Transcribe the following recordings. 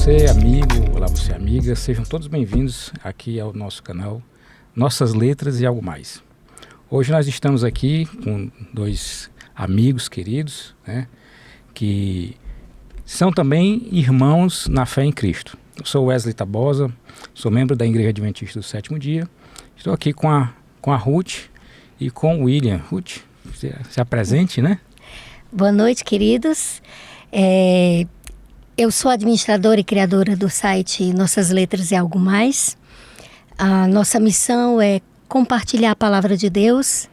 você, amigo, olá você, amiga, sejam todos bem-vindos aqui ao nosso canal Nossas Letras e Algo Mais. Hoje nós estamos aqui com dois amigos queridos, né, que são também irmãos na fé em Cristo. Eu sou Wesley Tabosa, sou membro da Igreja Adventista do Sétimo Dia. Estou aqui com a Ruth e com o William. Ruth, se apresente, né? Boa noite, queridos. Eu sou administradora e criadora do site Nossas Letras e Algo Mais. A nossa missão é compartilhar a palavra de Deus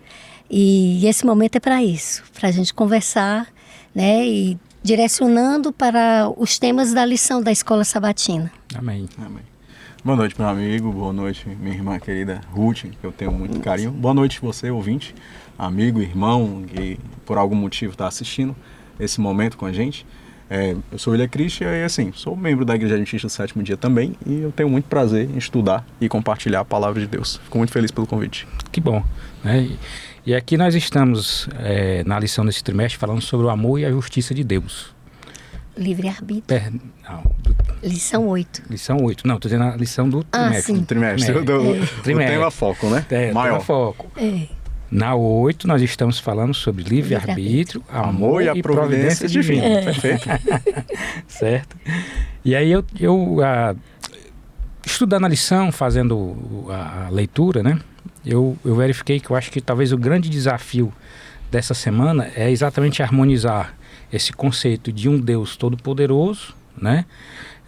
e esse momento é para isso, para a gente conversar, né, e direcionando para os temas da lição da Escola Sabatina. Amém. Amém. Boa noite, meu amigo. Boa noite, minha irmã querida Ruth, que eu tenho muito carinho. Boa noite você, ouvinte, amigo, irmão, que por algum motivo está assistindo esse momento com a gente. Eu sou William Christian e assim, sou membro da Igreja Adventista do Sétimo Dia também e eu tenho muito prazer em estudar e compartilhar a palavra de Deus. Fico muito feliz pelo convite. Que bom, né? E aqui nós estamos na lição desse trimestre falando sobre o amor e a justiça de Deus. Livre-arbítrio. Lição 8. Lição 8. Não, estou dizendo a lição do trimestre. Sim. O trimestre. O tema foco, né? Maior. Tema foco. Na 8 nós estamos falando sobre livre-arbítrio, amor e a providência divina. Perfeito. Certo? E aí eu estudando a lição, fazendo a leitura, né? Eu verifiquei que eu acho que talvez o grande desafio dessa semana é exatamente harmonizar esse conceito de um Deus todo-poderoso, né?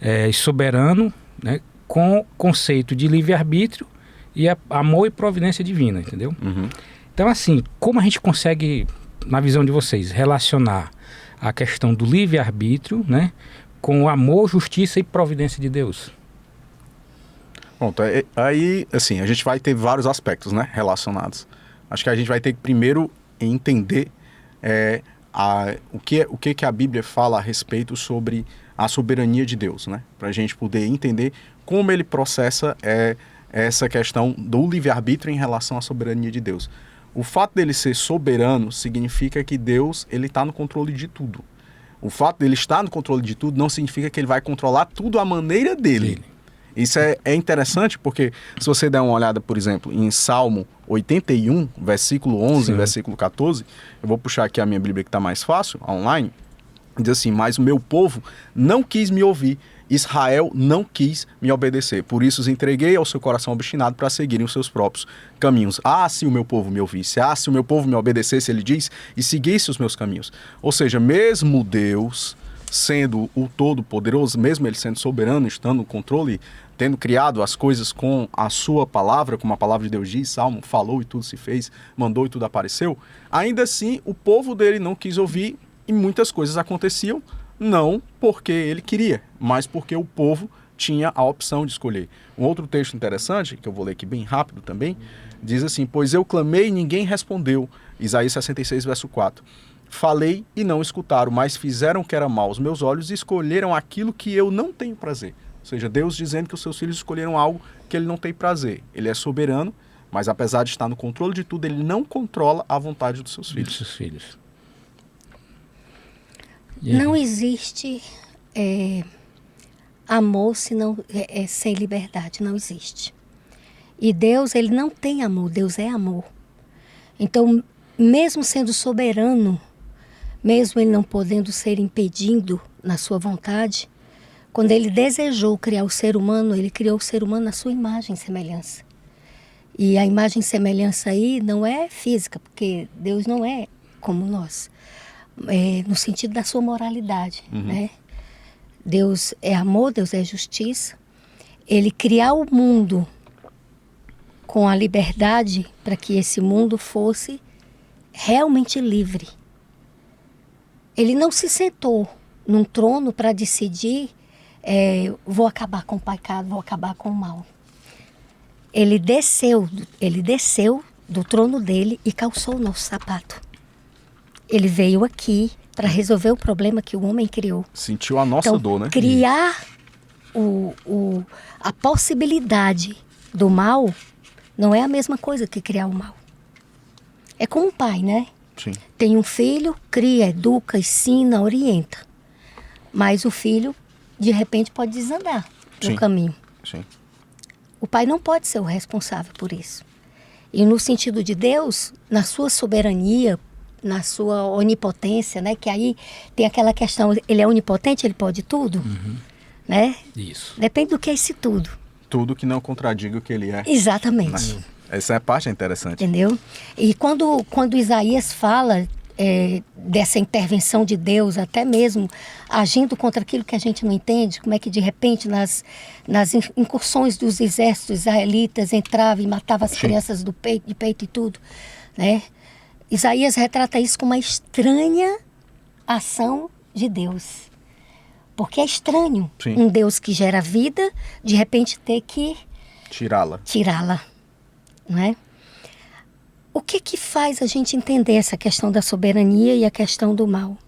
E soberano, né? Com o conceito de livre-arbítrio e amor e providência divina, entendeu? Uhum. Então, assim, como a gente consegue, na visão de vocês, relacionar a questão do livre-arbítrio, né, com o amor, justiça e providência de Deus? Pronto, aí, assim, a gente vai ter vários aspectos, né, relacionados. Acho que a gente vai ter que primeiro entender o que a Bíblia fala a respeito sobre a soberania de Deus, né, para a gente poder entender como ele processa essa questão do livre-arbítrio em relação à soberania de Deus. O fato dele ser soberano significa que Deus ele está no controle de tudo. O fato dele estar no controle de tudo não significa que ele vai controlar tudo à maneira dele. Sim. Isso é interessante porque se você der uma olhada, por exemplo, em Salmo 81, versículo 11, Sim. versículo 14, eu vou puxar aqui a minha Bíblia que está mais fácil, online, diz assim: mas o meu povo não quis me ouvir, Israel não quis me obedecer, por isso os entreguei ao seu coração obstinado para seguirem os seus próprios caminhos. Ah, se o meu povo me ouvisse, se o meu povo me obedecesse, ele diz, e seguisse os meus caminhos. Ou seja, mesmo Deus sendo o Todo-Poderoso, mesmo ele sendo soberano, estando no controle, tendo criado as coisas com a sua palavra, como a palavra de Deus diz, Salmo falou e tudo se fez, mandou e tudo apareceu, ainda assim o povo dele não quis ouvir e muitas coisas aconteciam, não porque ele queria, mas porque o povo tinha a opção de escolher. Um outro texto interessante, que eu vou ler aqui bem rápido também, diz assim: pois eu clamei e ninguém respondeu. Isaías 66, verso 4. Falei e não escutaram, mas fizeram o que era mal aos meus olhos e escolheram aquilo que eu não tenho prazer. Ou seja, Deus dizendo que os seus filhos escolheram algo que ele não tem prazer. Ele é soberano, mas apesar de estar no controle de tudo, ele não controla a vontade dos seus filhos. Dos seus filhos. Não existe amor sem liberdade, não existe. E Deus, ele não tem amor, Deus é amor. Então, mesmo sendo soberano, mesmo ele não podendo ser impedido na sua vontade, quando ele desejou criar o ser humano, ele criou o ser humano na sua imagem e semelhança. E a imagem e semelhança aí não é física, porque Deus não é como nós. No sentido da sua moralidade, né? Deus é amor, Deus é justiça. Ele criar o mundo com a liberdade para que esse mundo fosse realmente livre. Ele não se sentou num trono para decidir vou acabar com o pecado, vou acabar com o mal. Ele desceu do trono dele e calçou o nosso sapato. Ele veio aqui para resolver o problema que o homem criou. Sentiu a nossa dor, né? Criar a possibilidade do mal não é a mesma coisa que criar o mal. É como um pai, né? Sim. Tem um filho, cria, educa, ensina, orienta. Mas o filho de repente pode desandar no caminho. Sim. O pai não pode ser o responsável por isso. E no sentido de Deus, na sua soberania, na sua onipotência, né? Que aí tem aquela questão, ele é onipotente, ele pode tudo, né? Isso. Depende do que é esse tudo. Tudo que não contradiga o que ele é. Exatamente. Né? Essa é a parte interessante. Entendeu? E quando Isaías fala dessa intervenção de Deus, até mesmo agindo contra aquilo que a gente não entende, como é que de repente nas incursões dos exércitos israelitas entrava e matava as crianças de peito e tudo, né? Isaías retrata isso como uma estranha ação de Deus. Porque é estranho um Deus que gera vida, de repente ter que tirá-la, né? O que faz a gente entender essa questão da soberania e a questão do mal?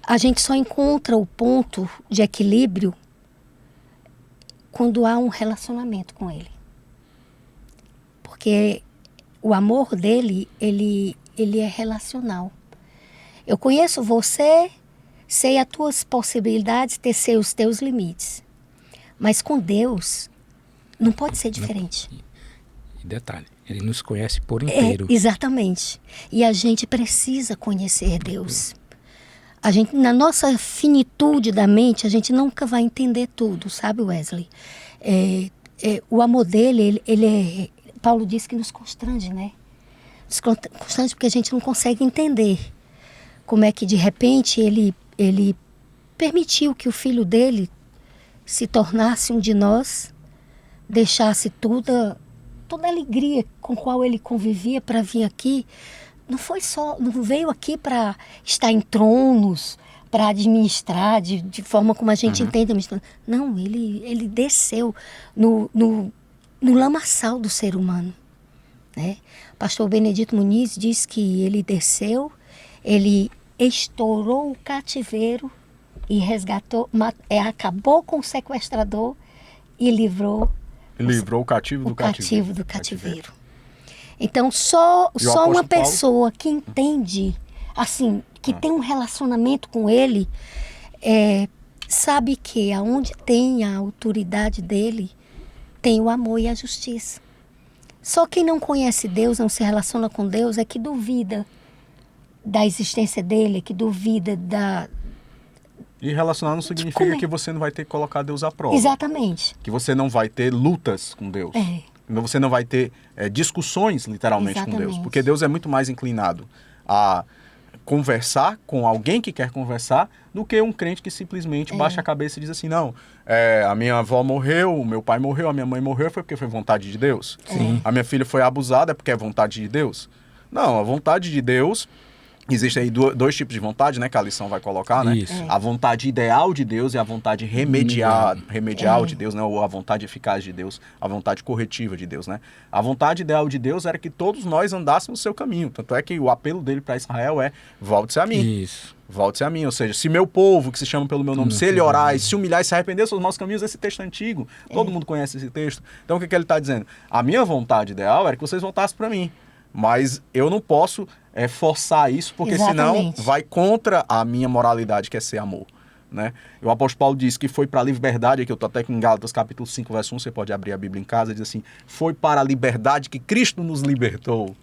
A gente só encontra o ponto de equilíbrio quando há um relacionamento com ele. Porque o amor dele, ele é relacional. Eu conheço você, sei as tuas possibilidades, sei os teus limites. Mas com Deus, não pode ser diferente. E detalhe, ele nos conhece por inteiro. Exatamente. E a gente precisa conhecer Deus. A gente, na nossa finitude da mente, a gente nunca vai entender tudo, sabe, Wesley? O amor dele, Paulo diz que nos constrange, né? Nos constrange porque a gente não consegue entender como é que, de repente, ele permitiu que o filho dele se tornasse um de nós, deixasse toda a alegria com a qual ele convivia para vir aqui. Não veio aqui para estar em tronos, para administrar de forma como a gente entende. Não, ele desceu no lamaçal do ser humano, né? O pastor Benedito Muniz diz que ele desceu, ele estourou o cativeiro e resgatou, acabou com o sequestrador e livrou o cativo do cativeiro. Então, só uma pessoa que entende, assim, que tem um relacionamento com ele, sabe que aonde tem a autoridade dele, tem o amor e a justiça. Só quem não conhece Deus, não se relaciona com Deus, é que duvida da existência dele, que duvida da... E relacionar não significa que você não vai ter que colocar Deus à prova. Exatamente. Que você não vai ter lutas com Deus. Você não vai ter discussões, literalmente, com Deus. Porque Deus é muito mais inclinado a conversar com alguém que quer conversar do que um crente que simplesmente baixa a cabeça e diz assim, não, a minha avó morreu, o meu pai morreu, a minha mãe morreu, foi porque foi vontade de Deus. A minha filha foi abusada, é porque é vontade de Deus. Não, a vontade de Deus... Existem aí dois tipos de vontade, né, que a lição vai colocar, né? A vontade ideal de Deus e a vontade remedial de Deus, né? Ou a vontade eficaz de Deus, a vontade corretiva de Deus, né? A vontade ideal de Deus era que todos nós andássemos o seu caminho. Tanto é que o apelo dele para Israel é, volte-se a mim. Isso. Volte-se a mim, ou seja, se meu povo, que se chama pelo meu nome, se ele orar e se humilhar e se arrepender dos maus caminhos, esse texto é antigo, todo mundo conhece esse texto. Então o que ele está dizendo? A minha vontade ideal era que vocês voltassem para mim, mas eu não posso forçar isso, porque senão vai contra a minha moralidade, que é ser amor, né? E o apóstolo Paulo diz que foi para a liberdade, que eu estou até aqui em Gálatas capítulo 5, verso 1, você pode abrir a Bíblia em casa, diz assim, foi para a liberdade que Cristo nos libertou.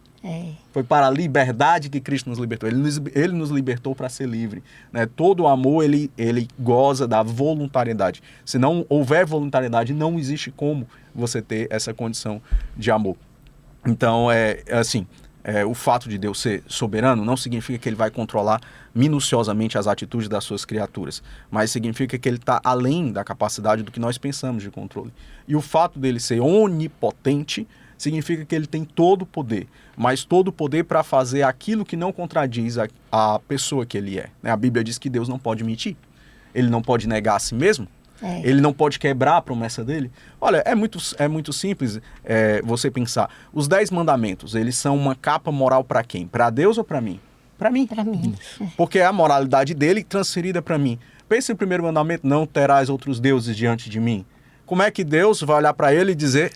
Foi para a liberdade que Cristo nos libertou. Ele nos libertou para ser livre, né? Todo amor, ele goza da voluntariedade. Se não houver voluntariedade, não existe como você ter essa condição de amor. Então, o fato de Deus ser soberano não significa que ele vai controlar minuciosamente as atitudes das suas criaturas, mas significa que ele está além da capacidade do que nós pensamos de controle. E o fato dele ser onipotente significa que ele tem todo o poder, mas todo o poder para fazer aquilo que não contradiz a pessoa que ele é, né? A Bíblia diz que Deus não pode mentir, ele não pode negar a si mesmo, ele não pode quebrar a promessa dele. Olha, é muito simples você pensar. Os 10 mandamentos, eles são uma capa moral para quem? Para Deus ou para mim? Para mim. Para mim. Porque é a moralidade dele transferida para mim. Pense no primeiro mandamento, não terás outros deuses diante de mim. Como é que Deus vai olhar para ele e dizer,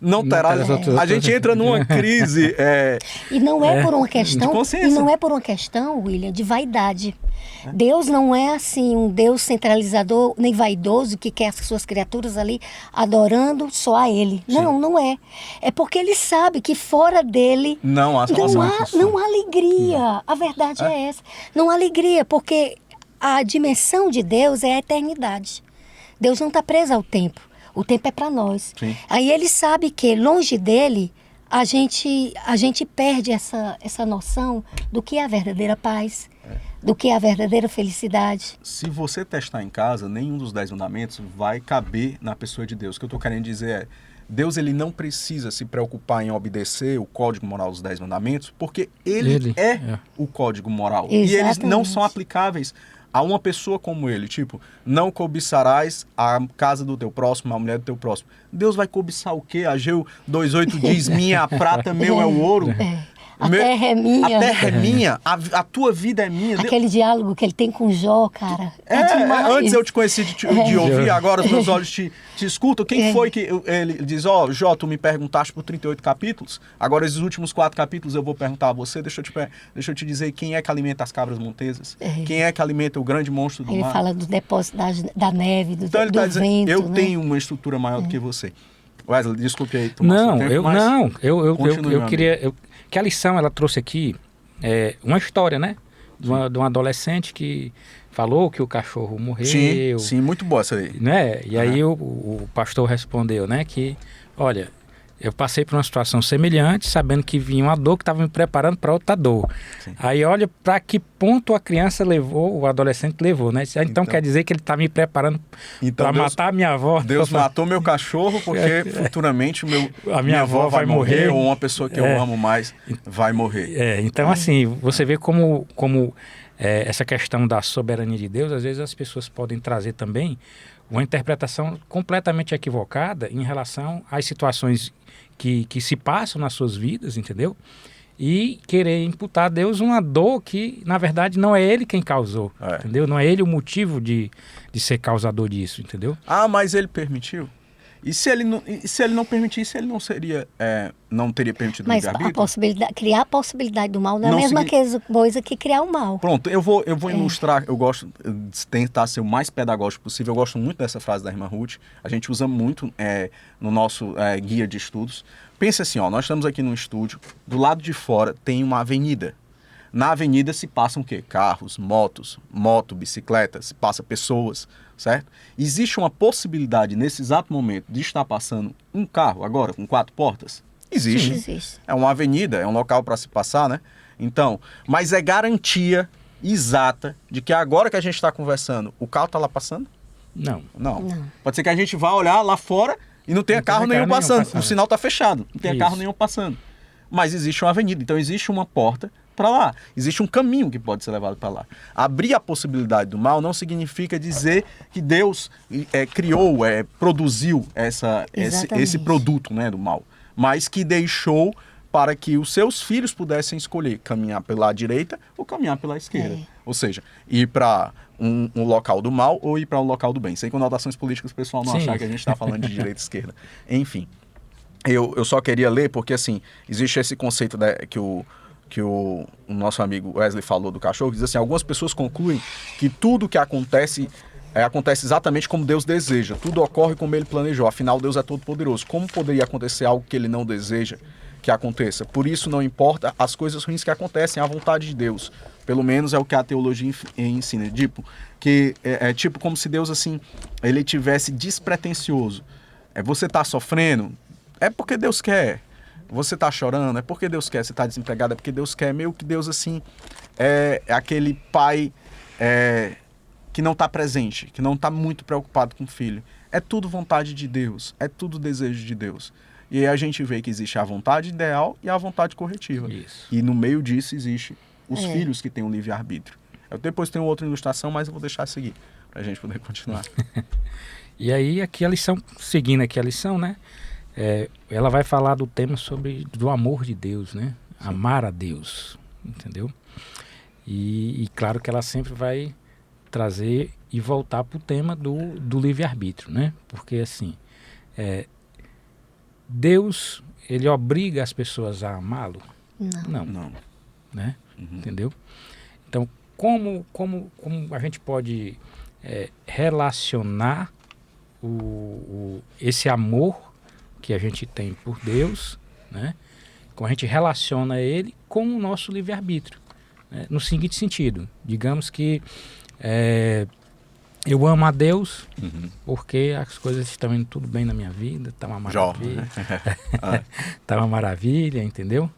não terás. A gente entra numa crise. E não é por uma questão. De consciência. E não é por uma questão, William, de vaidade. Deus não é assim um Deus centralizador nem vaidoso que quer as suas criaturas ali adorando só a Ele. Sim. Não, não é. É porque Ele sabe que fora dele não há alegria. A verdade é essa. Não há alegria, porque a dimensão de Deus é a eternidade. Deus não está preso ao tempo. O tempo é para nós. Sim. Aí Ele sabe que longe dele a gente perde essa noção do que é a verdadeira paz, do que é a verdadeira felicidade. Se você testar em casa, nenhum dos 10 mandamentos vai caber na pessoa de Deus. O que eu estou querendo dizer é, Deus ele não precisa se preocupar em obedecer o código moral dos 10 mandamentos, porque ele é o código moral. Exatamente. E eles não são aplicáveis a uma pessoa como ele. Tipo, não cobiçarás a casa do teu próximo, a mulher do teu próximo. Deus vai cobiçar o quê? Ageu 2:8 diz, minha prata, meu é o ouro. A terra é minha. A terra é minha, a tua vida é minha. Aquele diálogo que ele tem com Jó, cara, demais. Antes eu te conheci de ouvir, agora os meus olhos te escutam. Quem foi que ele diz, Jó, tu me perguntaste por 38 capítulos, agora esses últimos 4 capítulos eu vou perguntar a você, deixa eu te dizer quem é que alimenta as cabras montesas, quem é que alimenta o grande monstro do mar. Ele fala do depósito da neve, do, então ele do tá dizendo, vento. eu tenho uma estrutura maior do que você. Wesley, desculpe aí. Eu queria... Que a lição ela trouxe aqui uma história, né? De um adolescente que falou que o cachorro morreu. Sim, muito boa essa aí. Né? E aí o pastor respondeu, né? Que, olha, eu passei por uma situação semelhante, sabendo que vinha uma dor que estava me preparando para outra dor. Sim. Aí olha para que ponto a criança levou, o adolescente levou, né? Então quer dizer que ele está me preparando para matar a minha avó. Deus matou meu cachorro porque futuramente a minha avó vai morrer ou uma pessoa que eu amo mais vai morrer. Então assim, você vê como essa questão da soberania de Deus, às vezes as pessoas podem trazer também uma interpretação completamente equivocada em relação às situações que se passam nas suas vidas, entendeu? E querer imputar a Deus uma dor que, na verdade, não é ele quem causou, entendeu? Não é ele o motivo de ser causador disso, entendeu? Ah, mas ele permitiu? E se ele não permitisse, ele não teria permitido o livre-arbítrio? Criar a possibilidade do mal não é a mesma coisa que criar o mal. Pronto, eu vou ilustrar, eu gosto de tentar ser o mais pedagógico possível, eu gosto muito dessa frase da irmã Ruth, a gente usa muito no nosso guia de estudos. Pensa assim, nós estamos aqui num estúdio, do lado de fora tem uma avenida. Na avenida se passam o quê? Carros, motos, bicicletas, se passa pessoas, certo? Existe uma possibilidade nesse exato momento de estar passando um carro agora com 4 portas? Existe. Sim, existe. É uma avenida, é um local para se passar, né? Então, mas é garantia exata de que agora que a gente está conversando, o carro está lá passando? Não. Pode ser que a gente vá olhar lá fora e não tenha carro nenhum passando. O sinal está fechado, não tenha carro nenhum passando. Mas existe uma avenida, então existe uma porta para lá. Existe um caminho que pode ser levado para lá. Abrir a possibilidade do mal não significa dizer que Deus criou, produziu esse produto, né, do mal, mas que deixou para que os seus filhos pudessem escolher caminhar pela direita ou caminhar pela esquerda. Ou seja, ir para um local do mal ou ir para um local do bem. Sem conotações políticas, o pessoal não achar que a gente está falando de direita e esquerda. Enfim, eu só queria ler porque, assim, existe esse conceito que o nosso amigo Wesley falou do cachorro, que diz assim, algumas pessoas concluem que tudo que acontece exatamente como Deus deseja, tudo ocorre como ele planejou, afinal Deus é todo poderoso. Como poderia acontecer algo que ele não deseja que aconteça? Por isso não importa as coisas ruins que acontecem, a vontade de Deus. Pelo menos é o que a teologia ensina. Tipo, que tipo como se Deus, assim, ele tivesse despretensioso. Você está sofrendo, é porque Deus quer. Você está chorando, é porque Deus quer. Você está desempregado, é porque Deus quer. Meio que Deus, assim, é aquele pai que não está presente, que não está muito preocupado com o filho. É tudo vontade de Deus, é tudo desejo de Deus. E aí a gente vê que existe a vontade ideal e a vontade corretiva. Isso. E no meio disso existe os filhos que têm um livre-arbítrio. Eu depois tenho outra ilustração, mas eu vou deixar seguir, para a gente poder continuar. E aí, aqui a lição, seguindo aqui a lição, né? Ela vai falar do tema do amor de Deus, né? Sim. Amar a Deus, entendeu? E claro que ela sempre vai trazer e voltar para o tema do livre-arbítrio, né? Porque assim, Deus, ele obriga as pessoas a amá-lo? Não. Não. Né? Entendeu? Então, como a gente pode relacionar esse amor que a gente tem por Deus, né? Como a gente relaciona ele com o nosso livre-arbítrio, né? No seguinte sentido, digamos que eu amo a Deus porque as coisas estão indo tudo bem na minha vida, está uma maravilha, tá uma maravilha, entendeu?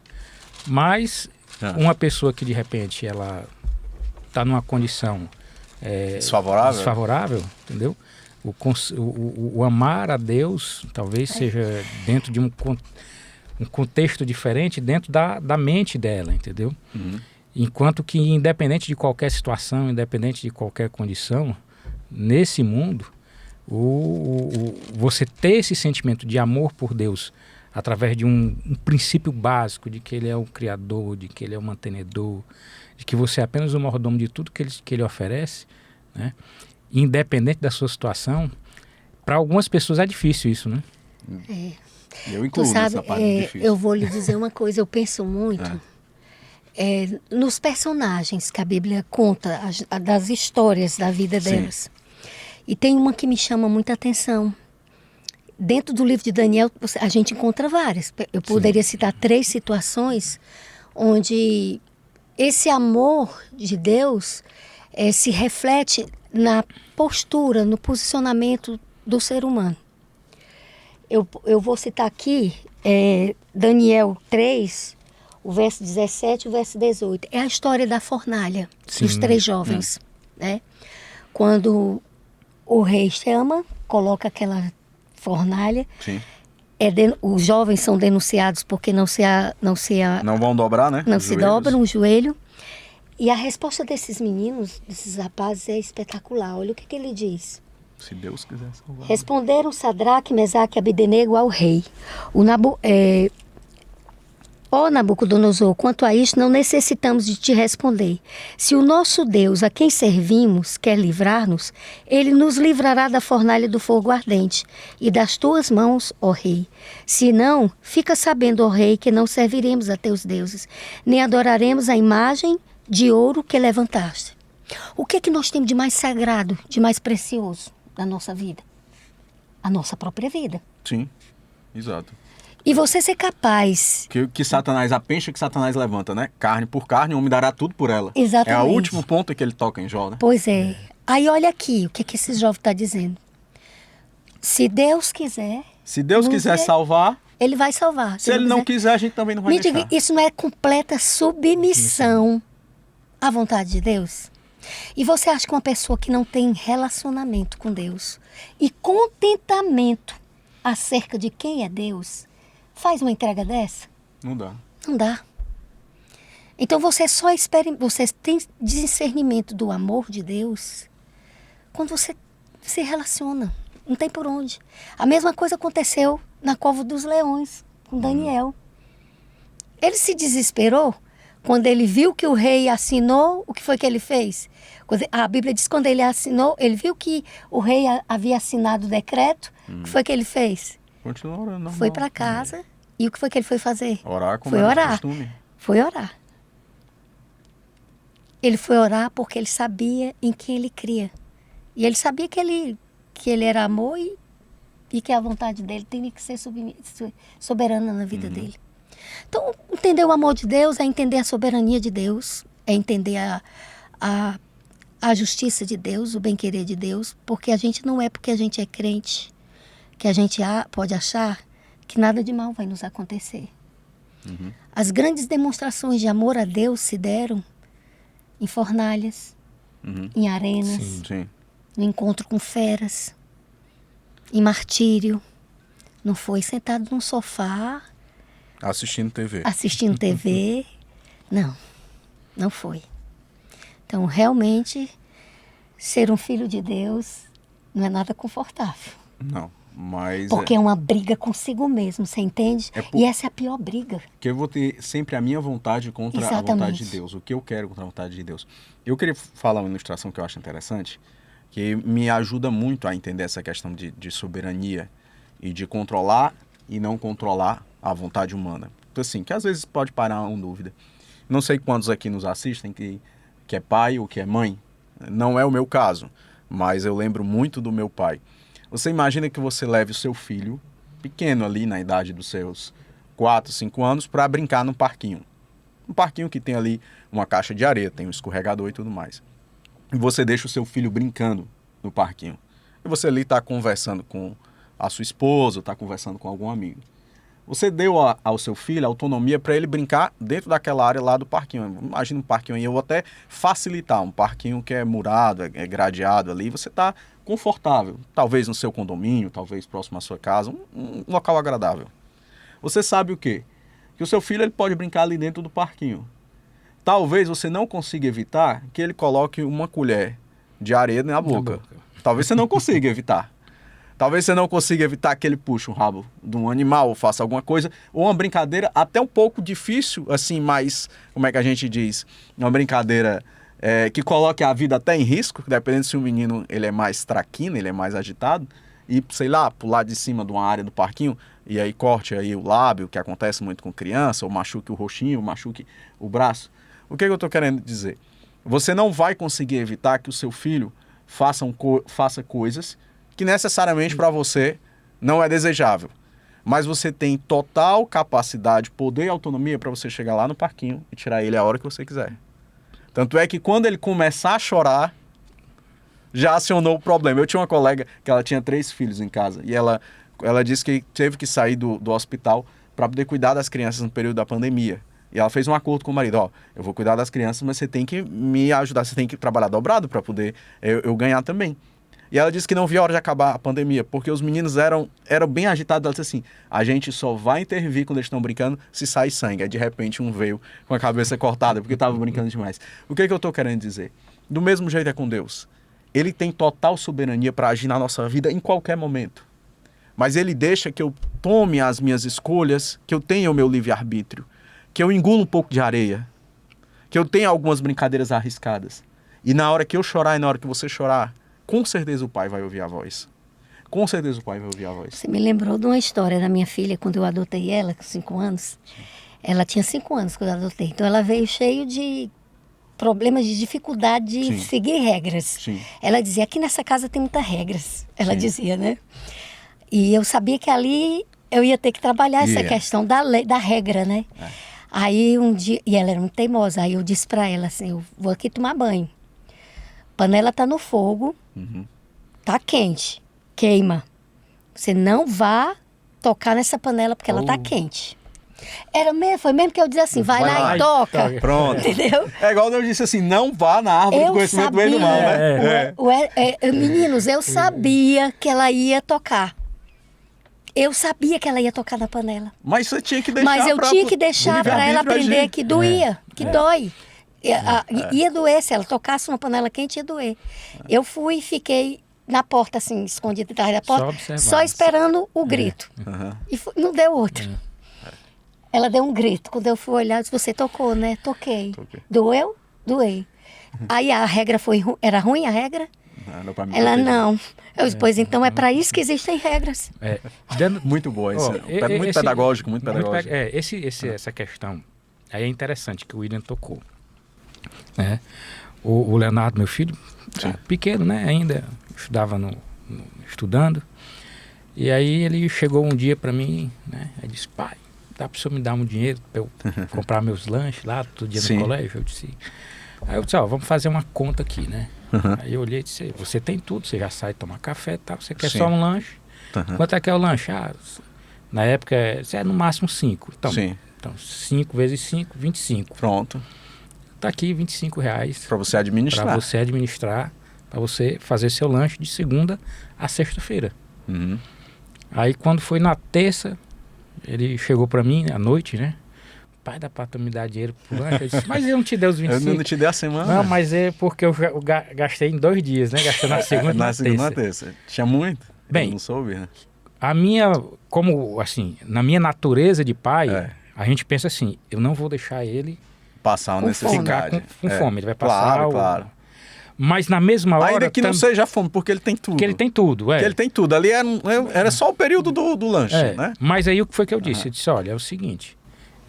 Mas uma pessoa que de repente ela está numa condição desfavorável, entendeu? O amar a Deus talvez seja dentro de um contexto diferente, dentro da mente dela, entendeu? Enquanto que independente de qualquer situação, independente de qualquer condição, nesse mundo, você ter esse sentimento de amor por Deus através de um princípio básico de que Ele é o Criador, de que Ele é o mantenedor, de que você é apenas o mordomo de tudo que Ele oferece, né? Independente da sua situação, para algumas pessoas é difícil isso, né? Eu incluo nessa parte difícil. Eu vou lhe dizer uma coisa, eu penso muito nos personagens que a Bíblia conta, das histórias da vida delas. E tem uma que me chama muita atenção. Dentro do livro de Daniel, a gente encontra várias. Eu poderia citar 3 situações onde esse amor de Deus se reflete na postura, no posicionamento do ser humano. Eu vou citar aqui Daniel 3, o verso 17 e o verso 18. É a história da fornalha, dos 3 jovens. Né? Quando o rei chama, coloca aquela fornalha. Sim. Os jovens são denunciados porque não vão dobrar, né? Não se dobram o joelho. E a resposta desses meninos, desses rapazes, é espetacular. Olha o que ele diz. Se Deus quiser salvar. Responderam Sadraque, Mesaque e Abdenego ao rei. Ó Nabucodonosor, quanto a isto não necessitamos de te responder. Se o nosso Deus, a quem servimos, quer livrar-nos, ele nos livrará da fornalha do fogo ardente e das tuas mãos, ó rei. Se não, fica sabendo, ó rei, que não serviremos a teus deuses, nem adoraremos a imagem de ouro que levantaste. O que é que nós temos de mais sagrado, de mais precioso na nossa vida? A nossa própria vida. Sim, exato. E você ser capaz... Que Satanás, a pencha que Satanás levanta, né? Carne por carne, o homem dará tudo por ela. Exatamente. É o último ponto que ele toca em Jó, né? Pois é. Aí olha aqui o que esse jovem está dizendo. Se Deus quiser... Se Deus quiser salvar... Ele vai salvar. Se ele não quiser, a gente também não vai deixar. Me diga, isso não é completa submissão à vontade de Deus? E você acha que uma pessoa que não tem relacionamento com Deus e contentamento acerca de quem é Deus, faz uma entrega dessa? Não dá. Não dá. Então você você tem discernimento do amor de Deus quando você se relaciona. Não tem por onde. A mesma coisa aconteceu na cova dos leões, com Daniel. Ele se desesperou quando ele viu que o rei assinou. O que foi que ele fez? A Bíblia diz que quando ele assinou, ele viu que o rei havia assinado o decreto. O que foi que ele fez? Continuou orando. Normal. Foi para casa. E o que foi que ele foi fazer? Orar como foi orar. Costume. Foi orar. Ele foi orar porque ele sabia em quem ele cria. E ele sabia que ele era amor e que a vontade dele tinha que ser soberana na vida dele. Então, entender o amor de Deus é entender a soberania de Deus, é entender a justiça de Deus, o bem-querer de Deus, porque a gente não é porque a gente é crente que a gente pode achar que nada de mal vai nos acontecer. As grandes demonstrações de amor a Deus se deram em fornalhas, em arenas, Sim. no encontro com feras, em martírio. Não foi sentado num sofá assistindo TV. Não foi. Então, realmente, ser um filho de Deus não é nada confortável. Não, mas... Porque é uma briga consigo mesmo, você entende? E essa é a pior briga. Que eu vou ter sempre a minha vontade contra a vontade de Deus. O que eu quero contra a vontade de Deus. Eu queria falar uma ilustração que eu acho interessante, que me ajuda muito a entender essa questão de soberania e de controlar e não controlar a vontade humana. Então, assim, que às vezes pode parar uma dúvida. Não sei quantos aqui nos assistem que é pai ou que é mãe. Não é o meu caso, mas eu lembro muito do meu pai. Você imagina que você leve o seu filho, pequeno ali na idade dos seus 4, 5 anos, para brincar num parquinho. Um parquinho que tem ali uma caixa de areia, tem um escorregador e tudo mais. E você deixa o seu filho brincando no parquinho. E você ali está conversando com a sua esposa, está conversando com algum amigo. Você deu ao seu filho a autonomia para ele brincar dentro daquela área lá do parquinho. Imagina um parquinho aí, eu vou até facilitar, um parquinho que é murado, é gradeado ali, você está confortável. Talvez no seu condomínio, talvez próximo à sua casa, um local agradável. Você sabe o quê? Que o seu filho ele pode brincar ali dentro do parquinho. Talvez você não consiga evitar que ele coloque uma colher de areia na boca. Talvez você não consiga evitar. Talvez você não consiga evitar que ele puxe o rabo de um animal ou faça alguma coisa, ou uma brincadeira até um pouco difícil, assim, mas, como é que a gente diz? Uma brincadeira que coloque a vida até em risco, dependendo se o menino ele é mais traquino, ele é mais agitado, e, sei lá, pular de cima de uma área do parquinho, e aí corte aí o lábio, que acontece muito com criança, ou machuque o roxinho, ou machuque o braço. O que eu estou querendo dizer? Você não vai conseguir evitar que o seu filho faça coisas que necessariamente para você não é desejável. Mas você tem total capacidade, poder e autonomia para você chegar lá no parquinho e tirar ele a hora que você quiser. Tanto é que quando ele começar a chorar, já acionou o problema. Eu tinha uma colega que ela tinha 3 filhos em casa e ela disse que teve que sair do hospital para poder cuidar das crianças no período da pandemia. E ela fez um acordo com o marido, ó, eu vou cuidar das crianças, mas você tem que me ajudar, você tem que trabalhar dobrado para poder eu ganhar também. E ela disse que não via a hora de acabar a pandemia, porque os meninos eram bem agitados. Ela disse assim, a gente só vai intervir quando eles estão brincando se sai sangue. Aí de repente um veio com a cabeça cortada, porque estava brincando demais. O que eu estou querendo dizer? Do mesmo jeito é com Deus. Ele tem total soberania para agir na nossa vida em qualquer momento. Mas ele deixa que eu tome as minhas escolhas, que eu tenha o meu livre-arbítrio, que eu engula um pouco de areia, que eu tenha algumas brincadeiras arriscadas. E na hora que eu chorar e na hora que você chorar, com certeza o pai vai ouvir a voz. Com certeza o pai vai ouvir a voz. Você me lembrou de uma história da minha filha, quando eu adotei ela, com 5 anos. Ela tinha 5 anos quando eu adotei. Então ela veio cheio de problemas, de dificuldade de seguir regras. Sim. Ela dizia, aqui nessa casa tem muitas regras. Ela dizia, né? E eu sabia que ali eu ia ter que trabalhar essa questão da lei, da regra, né? Aí um dia, e ela era muito teimosa, aí eu disse pra ela assim, eu vou aqui tomar banho. Panela tá no fogo, tá quente, queima. Você não vá tocar nessa panela porque ela tá quente. Foi mesmo que eu disse assim, vai lá e toca. Pronto. Entendeu? É igual eu disse assim, não vá na árvore do conhecimento do bem e do mal, né? Meninos, eu sabia que ela ia tocar. Eu sabia que ela ia tocar na panela. Mas você tinha que deixar. Mas eu tinha que deixar para ela aprender que doía, que dói. Ia doer, se ela tocasse uma panela quente, ia doer. Eu fui e fiquei na porta, assim, escondida atrás da porta, só esperando o grito. E não deu outro. Ela deu um grito. Quando eu fui olhar, eu disse, você tocou, né? Toquei. Doeu? Doei. Aí a regra era ruim, a regra? Ela não. Eu disse, pois então é para isso que existem regras. Muito bom isso. Muito pedagógico, muito pedagógico. Essa questão aí é interessante que o William tocou. Né? O Leonardo, meu filho, pequeno, né? Ainda estudava estudando. E aí ele chegou um dia para mim, né? Ele disse, pai, dá para o senhor me dar um dinheiro para eu comprar meus lanches lá, todo dia no colégio? Eu disse, aí eu disse, ó, vamos fazer uma conta aqui, né? Aí eu olhei e disse, você tem tudo, você já sai tomar café e tal, você quer só um lanche? Quanto é que é o lanche? Na época, é no máximo 5. Então 5 vezes 5, 25. Pronto. Tá aqui R$25. Para você administrar. Para você administrar, para você fazer seu lanche de segunda a sexta-feira. Aí quando foi na terça, ele chegou para mim à noite, né? Pai, dá pra tu me dar dinheiro pro lanche? Eu disse, mas eu não te dei os 25. Eu não te dei a semana. Não, mas é porque eu gastei em 2 dias, né? Gastei na segunda e na terça. Na segunda e na terça. Tinha muito? Bem, eu não soube, né? A minha, como assim, na minha natureza de pai, a gente pensa assim, eu não vou deixar ele passar uma necessidade. Ficar com fome, ele vai passar claro. Mas na mesma hora... Ainda que não seja fome, porque ele tem tudo. Porque ele tem tudo, Porque ele tem tudo. Ali era só o período do lanche, né? Mas aí o que foi que eu disse? Eu disse, olha, é o seguinte,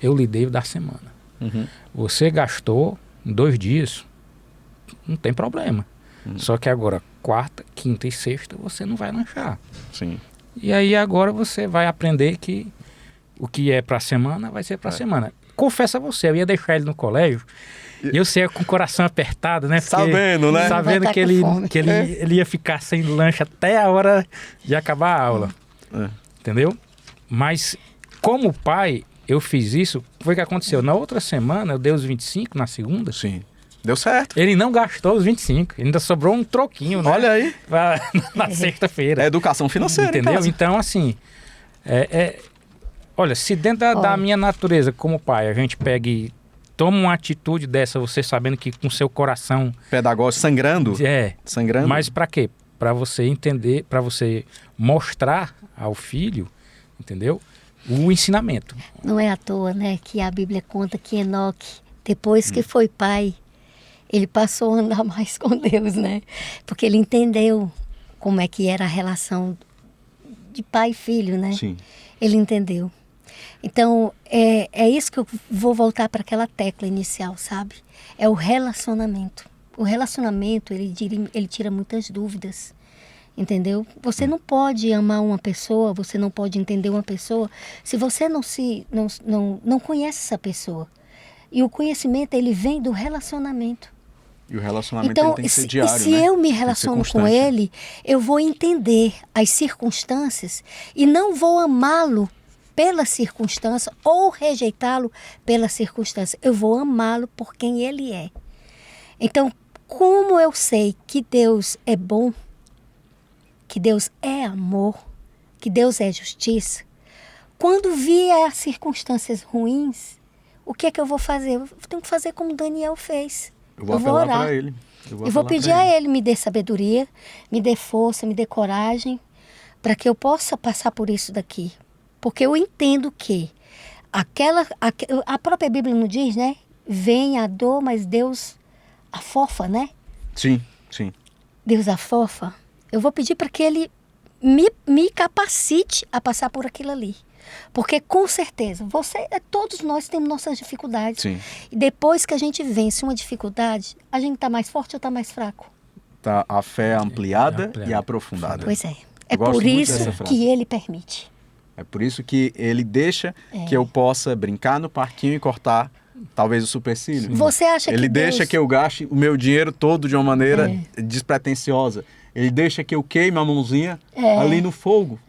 eu lhe dei o da semana. Você gastou em 2 dias, não tem problema. Só que agora, quarta, quinta e sexta, você não vai lanchar. Sim. E aí agora você vai aprender que o que é pra semana vai ser pra semana. Confesso a você, eu ia deixar ele no colégio e eu saía com o coração apertado, né? Porque, sabendo, né? Sabendo que ele ia ficar sem lanche até a hora de acabar a aula. Entendeu? Mas como pai, eu fiz isso. Foi o que aconteceu. Na outra semana, eu dei os 25 na segunda. Sim. Deu certo. Ele não gastou os 25. Ainda sobrou um troquinho, né? Olha aí. Na sexta-feira. É educação financeira, entendeu? Então, assim... Olha, se dentro da minha natureza como pai, a gente pega e toma uma atitude dessa, você sabendo que com seu coração... Pedagógico, sangrando. Sangrando. Mas para quê? Para você entender, para você mostrar ao filho, entendeu? O ensinamento. Não é à toa, né, que a Bíblia conta que Enoque, depois que foi pai, ele passou a andar mais com Deus, né? Porque ele entendeu como é que era a relação de pai e filho, né? Sim. Ele entendeu. Então, é isso que eu vou voltar para aquela tecla inicial, sabe? É o relacionamento. O relacionamento, ele tira muitas dúvidas, entendeu? Você não pode amar uma pessoa, você não pode entender uma pessoa, se você não conhece essa pessoa. E o conhecimento, ele vem do relacionamento. E o relacionamento então, tem que ser diário, se eu me relaciono com ele, eu vou entender as circunstâncias e não vou amá-lo pela circunstância ou rejeitá-lo pela circunstância. Eu vou amá-lo por quem ele é. Então, como eu sei que Deus é bom, que Deus é amor, que Deus é justiça, quando vier as circunstâncias ruins, o que é que eu vou fazer? Eu tenho que fazer como Daniel fez. Eu vou apelar para ele. Eu vou pedir a ele, me dê sabedoria, me dê força, me dê coragem, para que eu possa passar por isso daqui. Porque eu entendo que a própria Bíblia não diz, né? Vem a dor, mas Deus afofa, né? Sim, sim. Deus afofa. Eu vou pedir para que ele me capacite a passar por aquilo ali. Porque com certeza, todos nós temos nossas dificuldades. Sim. E depois que a gente vence uma dificuldade, a gente está mais forte ou está mais fraco? Tá a fé ampliada e aprofundada. Pois é. É por isso que ele permite. É por isso que ele deixa que eu possa brincar no parquinho e cortar talvez o supercílio. Você acha que ele deixa que eu gaste o meu dinheiro todo de uma maneira despretensiosa. Ele deixa que eu queime a mãozinha ali no fogo.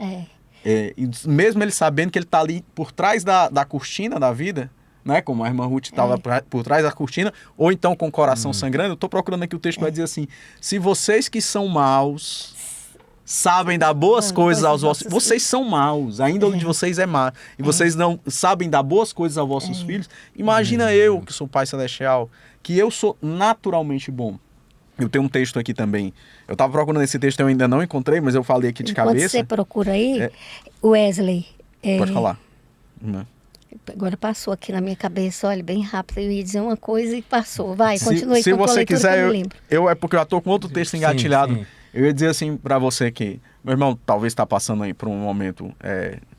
E mesmo ele sabendo que ele está ali por trás da cortina da vida, né? Como a irmã Ruth estava por trás da cortina, ou então com o coração sangrando. Eu estou procurando aqui o texto para dizer assim: se vocês que são maus sabem dar boas coisas aos vossos... Vocês são maus, a índole de vocês é má. E vocês não sabem dar boas coisas aos vossos filhos. Imagina eu, que sou Pai Celestial, que eu sou naturalmente bom. Eu tenho um texto aqui também. Eu estava procurando esse texto, eu ainda não encontrei, mas eu falei aqui de cabeça. Quando você procura aí, Wesley... Pode falar. Agora passou aqui na minha cabeça, olha, bem rápido. Eu ia dizer uma coisa e passou. Vai, continue aí. Se você quiser, é porque eu estou com outro texto engatilhado. Sim. Eu ia dizer assim para você que, meu irmão, talvez está passando aí por um momento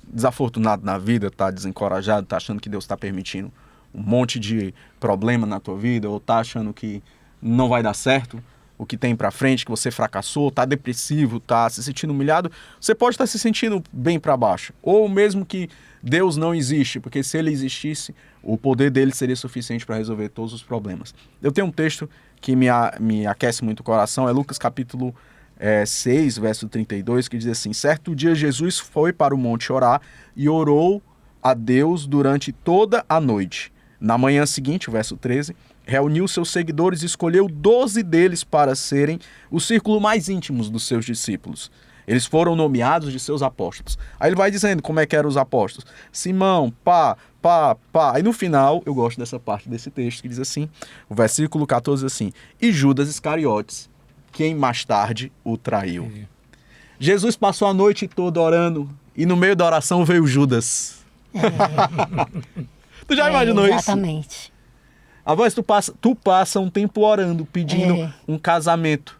desafortunado na vida, está desencorajado, está achando que Deus está permitindo um monte de problema na tua vida, ou está achando que não vai dar certo o que tem para frente, que você fracassou, está depressivo, está se sentindo humilhado. Você pode estar se sentindo bem para baixo, ou mesmo que Deus não existe, porque se ele existisse, o poder dele seria suficiente para resolver todos os problemas. Eu tenho um texto que me aquece muito o coração, é Lucas capítulo 6, verso 32, que diz assim: certo dia Jesus foi para o monte orar e orou a Deus durante toda a noite. Na manhã seguinte, o verso 13, reuniu seus seguidores e escolheu 12 deles para serem o círculo mais íntimo dos seus discípulos. Eles foram nomeados de seus apóstolos. Aí ele vai dizendo como é que eram os apóstolos. Simão, pá. Aí no final, eu gosto dessa parte desse texto que diz assim, o versículo 14 diz assim: e Judas Iscariotes, quem mais tarde o traiu. Jesus passou a noite toda orando e no meio da oração veio Judas. Tu já imaginou exatamente. isso? A voz, tu passa um tempo orando, pedindo um casamento.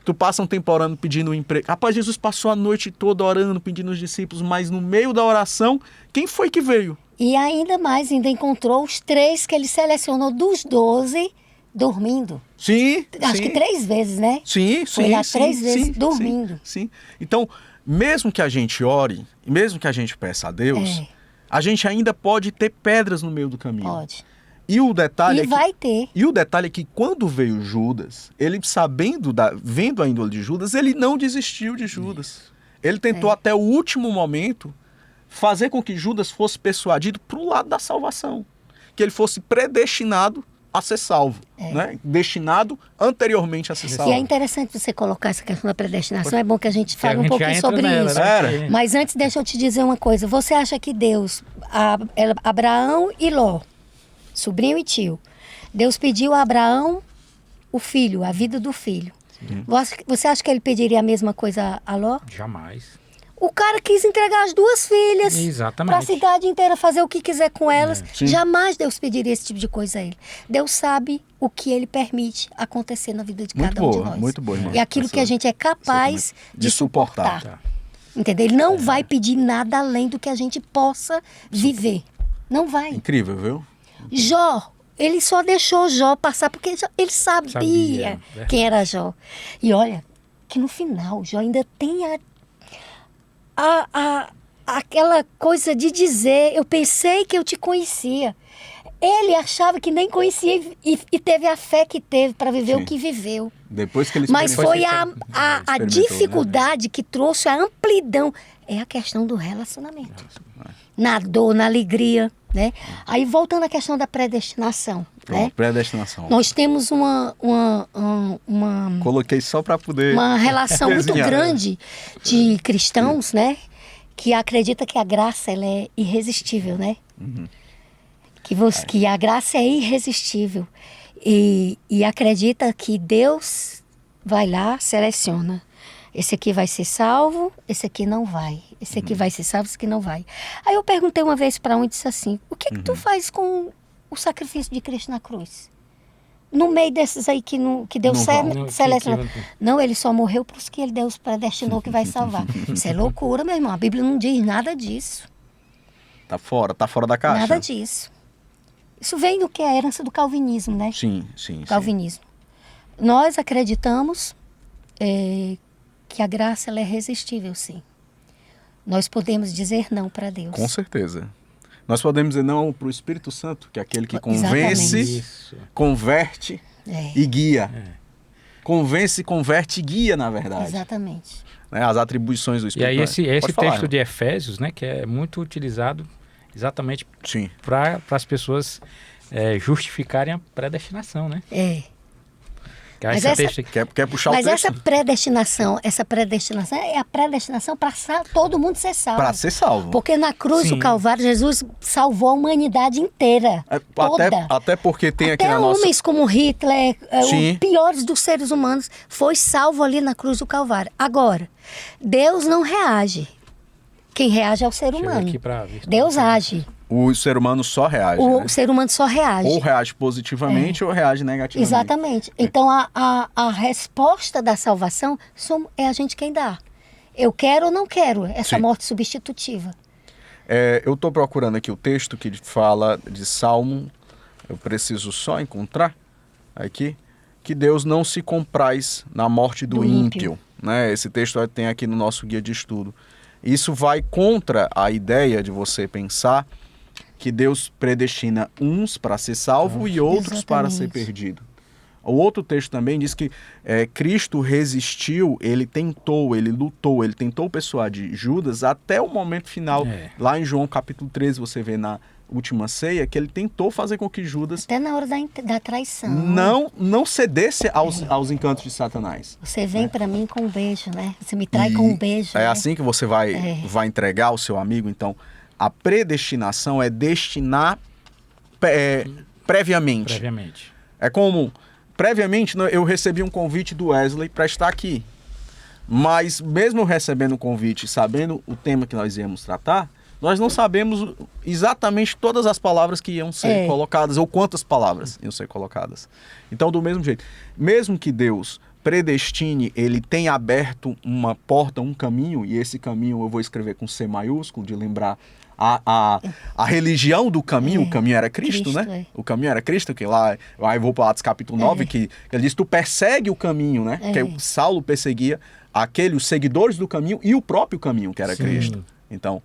Tu passa um tempo orando, pedindo um emprego. Rapaz, Jesus passou a noite toda orando, pedindo os discípulos, mas no meio da oração, quem foi que veio? E ainda mais, ainda encontrou os 3 que ele selecionou dos 12 dormindo. Sim. Acho que 3 vezes, né? Sim. Foi lá 3 vezes dormindo. Sim. Então, mesmo que a gente ore, mesmo que a gente peça a Deus, a gente ainda pode ter pedras no meio do caminho. Pode. E o detalhe vai ter. E o detalhe é que quando veio Judas, ele vendo a índole de Judas, ele não desistiu de Judas. Isso. Ele tentou até o último momento fazer com que Judas fosse persuadido para o lado da salvação. Que ele fosse predestinado a ser salvo. Né? Destinado anteriormente a ser salvo. E é interessante você colocar essa questão da predestinação. É bom que a gente fale um pouquinho sobre isso. Né? Mas antes, deixa eu te dizer uma coisa. Você acha que Deus, Abraão e Ló, sobrinho e tio, Deus pediu a Abraão o filho, a vida do filho. Você acha que ele pediria a mesma coisa a Ló? Jamais. O cara quis entregar as 2 filhas para a cidade inteira, fazer o que quiser com elas. Jamais Deus pediria esse tipo de coisa a ele. Deus sabe o que ele permite acontecer na vida de cada um de nós. Muito boa, irmã. E aquilo que a gente é capaz de suportar. Entendeu? Ele não vai pedir nada além do que a gente possa viver. Não vai. Incrível, viu? Jó, ele só deixou Jó passar porque ele sabia quem era Jó. E olha, que no final Jó ainda tem aquela coisa de dizer, eu pensei que eu te conhecia. Ele achava que nem conhecia e teve a fé que teve para viver o que viveu. Depois que ele Mas foi a dificuldade que trouxe a amplidão. É a questão do relacionamento. Na dor, na alegria, né? Aí voltando à questão da predestinação. Pronto, né? Predestinação. Nós temos uma Coloquei só para poder... Uma relação muito grande de cristãos, né? Que acredita que a graça ela é irresistível, né? Que a graça é irresistível. E acredita que Deus vai lá, seleciona. Esse aqui vai ser salvo, esse aqui não vai. Esse aqui vai ser salvo, esse aqui não vai. Aí eu perguntei uma vez para um e disse assim, o que tu faz com o sacrifício de Cristo na cruz? No meio desses aí que Deus seleciona. Não, ele só morreu para os que Deus predestinou que vai salvar. Isso é loucura, meu irmão. A Bíblia não diz nada disso. Tá fora da caixa. Nada disso. Isso vem do que? A herança do calvinismo, né? Sim. Calvinismo. Nós acreditamos que a graça ela é irresistível, sim. Nós podemos dizer não para Deus. Com certeza. Nós podemos dizer não para o Espírito Santo, que é aquele que convence, converte e guia. Convence, converte e guia, na verdade. Exatamente. Né? As atribuições do Espírito. E aí esse falar, texto de Efésios, né, que é muito utilizado exatamente para as pessoas justificarem a predestinação, né? Mas quer puxar o texto? essa predestinação é a predestinação para todo mundo ser salvo. Para ser salvo. Porque na cruz do Calvário, Jesus salvou a humanidade inteira. Toda. Até porque tem aqui na nossa... homens nossa... como Hitler, os piores dos seres humanos, foi salvo ali na cruz do Calvário. Agora, Deus não reage. Quem reage é o ser humano. Deus age. O ser humano só reage. O ser humano só reage. Ou reage positivamente ou reage negativamente. Exatamente. Então, a resposta da salvação é a gente quem dá. Eu quero ou não quero essa morte substitutiva. Eu estou procurando aqui o texto que fala de Salmo. Eu preciso só encontrar aqui. Que Deus não se compraz na morte do ímpio. Né? Esse texto tem aqui no nosso guia de estudo. Isso vai contra a ideia de você pensar que Deus predestina uns para ser salvo e outros para ser perdido. O outro texto também diz que Cristo resistiu, ele tentou, ele lutou, ele tentou persuadir Judas até o momento final. Lá em João capítulo 13, você vê na última ceia que ele tentou fazer com que Judas... Até na hora da traição. Não cedesse aos encantos de Satanás. Você vem para mim com um beijo, né? Você me trai com um beijo. É assim que você vai entregar ao seu amigo, então... A predestinação é destinar previamente. É como, previamente, eu recebi um convite do Wesley para estar aqui. Mas mesmo recebendo o convite, sabendo o tema que nós íamos tratar, Nós não sabemos exatamente todas as palavras que iam ser colocadas, ou quantas palavras iam ser colocadas. Então, do mesmo jeito, mesmo que Deus predestine, ele tem aberto uma porta, um caminho, e esse caminho eu vou escrever com C maiúsculo, de lembrar a religião do caminho. O caminho era Cristo, né? O caminho era Cristo, que lá eu vou para Atos capítulo 9, que ele diz, tu persegue o caminho, né? Que Saulo perseguia os seguidores do caminho e o próprio caminho, que era Cristo. Então,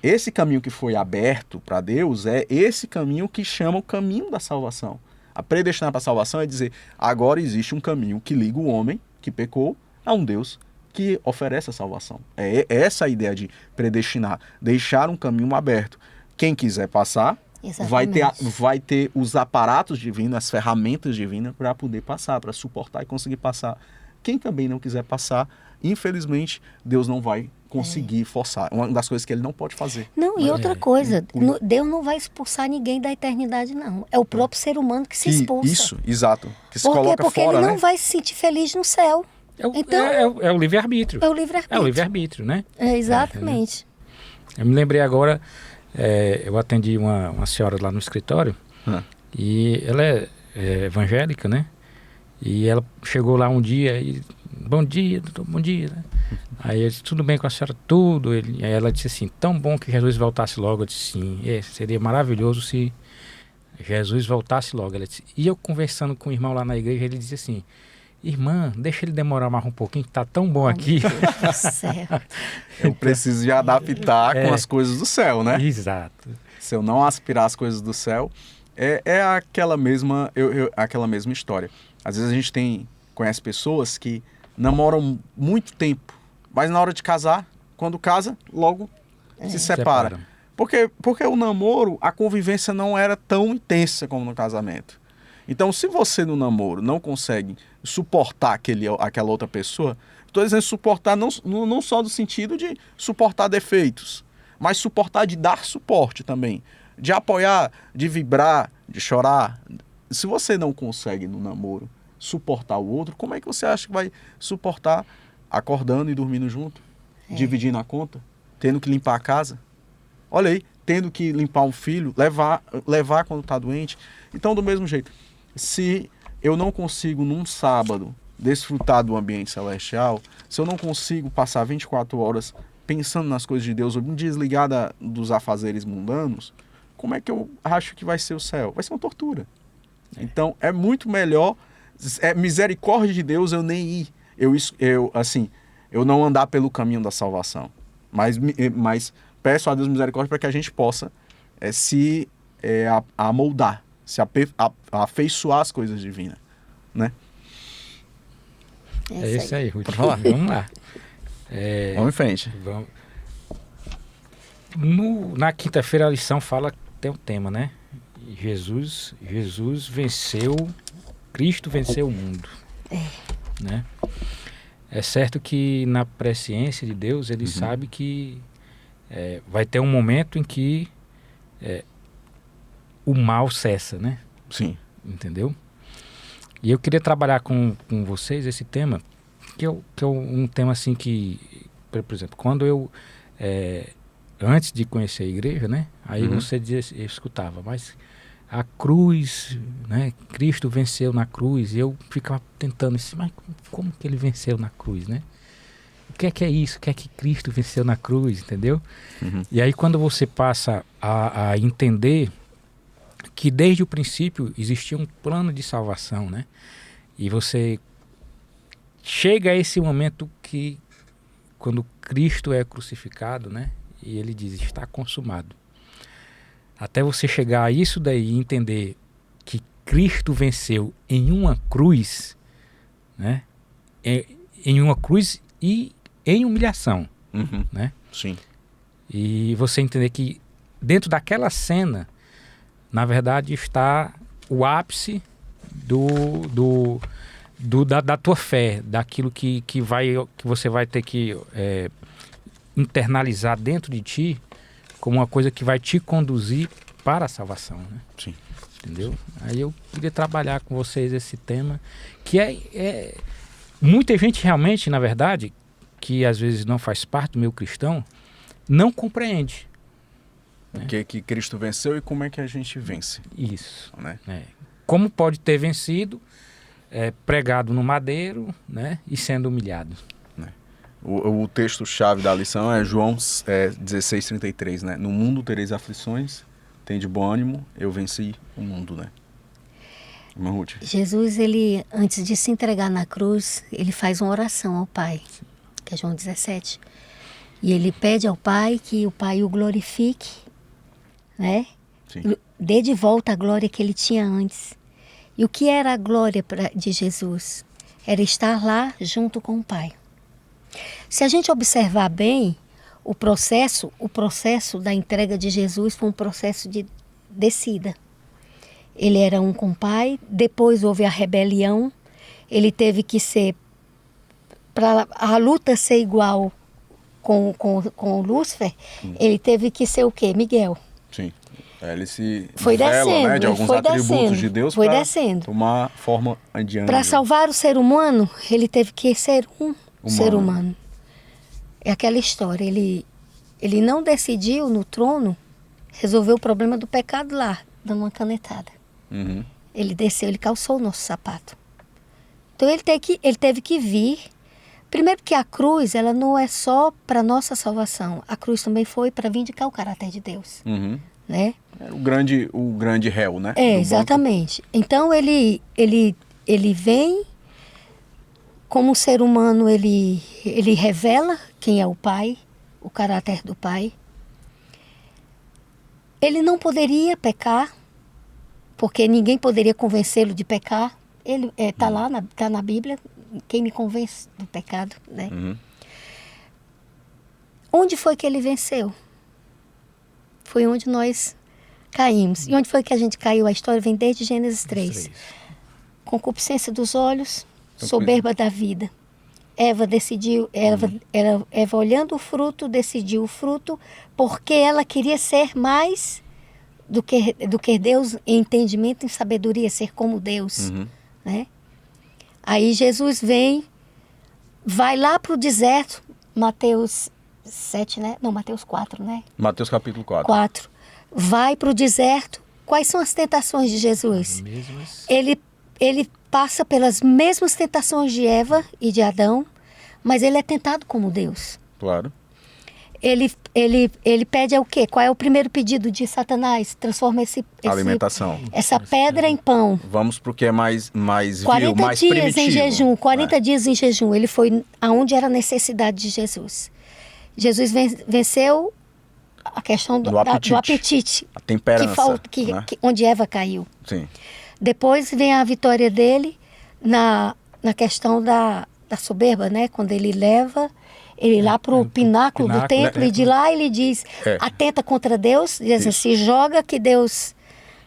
esse caminho que foi aberto para Deus é esse caminho que chama o caminho da salvação. A predestinar para a salvação é dizer, agora existe um caminho que liga o homem que pecou a um Deus que oferece a salvação. É essa a ideia de predestinar, deixar um caminho aberto. Quem quiser passar, vai ter os aparatos divinos, as ferramentas divinas para poder passar, para suportar e conseguir passar. Quem também não quiser passar, infelizmente, Deus não vai conseguir forçar. Uma das coisas que ele não pode fazer. Não, e outra coisa, Deus não vai expulsar ninguém da eternidade, não. É o próprio ser humano que se expulsa. Isso, exato. Que se coloca porque fora, ele não vai se sentir feliz no céu. É o livre-arbítrio. É o livre-arbítrio. É o livre-arbítrio, né? Exatamente. Eu me lembrei agora, eu atendi uma senhora lá no escritório, e ela é evangélica, né? E ela chegou lá um dia e, bom dia, doutor, bom dia, né? Aí eu disse, tudo bem com a senhora? Tudo. Aí ela disse assim, tão bom que Jesus voltasse logo. Eu disse, sim, seria maravilhoso se Jesus voltasse logo. Ela disse, e eu conversando com o irmão lá na igreja, ele disse assim, irmã, deixa ele demorar mais um pouquinho, que tá tão bom aqui. Meu Deus do céu. Eu preciso de adaptar com as coisas do céu, né? Exato. Se eu não aspirar as coisas do céu, é aquela mesma história. Às vezes a gente conhece pessoas que namoram muito tempo, mas na hora de casar, quando casa, logo se separa. Porque o namoro, a convivência não era tão intensa como no casamento. Então, se você no namoro não consegue suportar aquela outra pessoa, estou dizendo suportar não só no sentido de suportar defeitos, mas suportar de dar suporte também, de apoiar, de vibrar, de chorar. Se você não consegue no namoro suportar o outro, como é que você acha que vai suportar acordando e dormindo junto, dividindo a conta, tendo que limpar a casa? Olha aí, tendo que limpar um filho, levar quando está doente. Então, do mesmo jeito, se eu não consigo num sábado desfrutar do ambiente celestial, se eu não consigo passar 24 horas pensando nas coisas de Deus, ou me desligar dos afazeres mundanos, como é que eu acho que vai ser o céu? Vai ser uma tortura. Então, é muito melhor, misericórdia de Deus eu nem ir. Eu não andar pelo caminho da salvação. Mas peço a Deus misericórdia para que a gente possa se amoldar, se afeiçoar as coisas divinas, né? É isso aí, Ruth. Vamos lá. Vamos em frente. Na quinta-feira a lição tem um tema, né? Jesus venceu, Cristo venceu o mundo. Né? É certo que na presciência de Deus ele sabe que vai ter um momento em que o mal cessa, né? Sim. Entendeu? E eu queria trabalhar com vocês esse tema, que é um tema assim que, por exemplo, quando eu antes de conhecer a igreja, né? Aí você dizia, eu escutava, mas a cruz, né? Cristo venceu na cruz. E eu ficava tentando assim, mas como que ele venceu na cruz, né? O que é isso? O que é que Cristo venceu na cruz, entendeu? E aí quando você passa a entender que desde o princípio existia um plano de salvação, né? E você chega a esse momento que quando Cristo é crucificado, né? E ele diz, está consumado. Até você chegar a isso daí e entender que Cristo venceu em uma cruz, né? Em uma cruz e em humilhação, né? Sim. E você entender que dentro daquela cena, na verdade, está o ápice da tua fé, daquilo que você vai ter que internalizar dentro de ti como uma coisa que vai te conduzir para a salvação, né? Sim. Entendeu? Aí eu queria trabalhar com vocês esse tema, que muita gente realmente, na verdade, que às vezes não faz parte do meio cristão, não compreende, O que Cristo venceu e como é que a gente vence. Isso. Né? Como pode ter vencido, pregado no madeiro, né? E sendo humilhado. O texto-chave da lição é João 16:33, né? No mundo tereis aflições, tende bom ânimo, eu venci o mundo, né? Irmã Ruth. Jesus, ele, antes de se entregar na cruz, ele faz uma oração ao Pai, que é João 17. E ele pede ao Pai que o Pai o glorifique, né? Sim. Dê de volta a glória que ele tinha antes. E o que era a glória de Jesus? Era estar lá junto com o Pai. Se a gente observar bem o processo da entrega de Jesus foi um processo de descida. Ele era um com o Pai, depois houve a rebelião, ele teve que ser, para a luta ser igual com Lúcifer, ele teve que ser o quê? Miguel. Sim. Ele se foi revela, descendo, né, de alguns atributos de Deus para tomar forma de anjo. Para salvar o ser humano, ele teve que ser um ser humano. É aquela história, ele não decidiu no trono resolver o problema do pecado lá, dando uma canetada. Uhum. Ele desceu, ele calçou o nosso sapato. Então ele teve que vir. Primeiro que a cruz, ela não é só para nossa salvação. A cruz também foi para vindicar o caráter de Deus. Uhum. Né? O grande réu, né? Exatamente. Então ele vem como um ser humano, ele revela quem é o Pai, o caráter do Pai. Ele não poderia pecar, porque ninguém poderia convencê-lo de pecar. Ele tá na Bíblia, quem me convence do pecado, né? Uhum. Onde foi que ele venceu? Foi onde nós caímos. E onde foi que a gente caiu? A história vem desde Gênesis 3. Concupiscência dos olhos, soberba da vida. Eva decidiu, Eva olhando o fruto, decidiu o fruto, porque ela queria ser mais do que Deus em entendimento, em sabedoria, ser como Deus. Uhum. Né? Aí Jesus vai lá para o deserto, Mateus 7, né? Não, Mateus 4, né? Mateus capítulo 4. 4. Vai para o deserto. Quais são as tentações de Jesus? Ele passa pelas mesmas tentações de Eva e de Adão, mas ele é tentado como Deus. Claro. Ele pede o quê? Qual é o primeiro pedido de Satanás? Transforma alimentação. Essa pedra em pão. Vamos para o que é mais 40 mais dias primitivo. em jejum, 40 dias em jejum. Ele foi aonde era a necessidade de Jesus. Jesus venceu a questão do apetite. A temperança. Onde Eva caiu. Sim. Depois vem a vitória dele na questão da soberba, né? Quando ele leva ele lá para o pináculo do templo, e de lá ele diz, atenta contra Deus, diz assim, se joga que Deus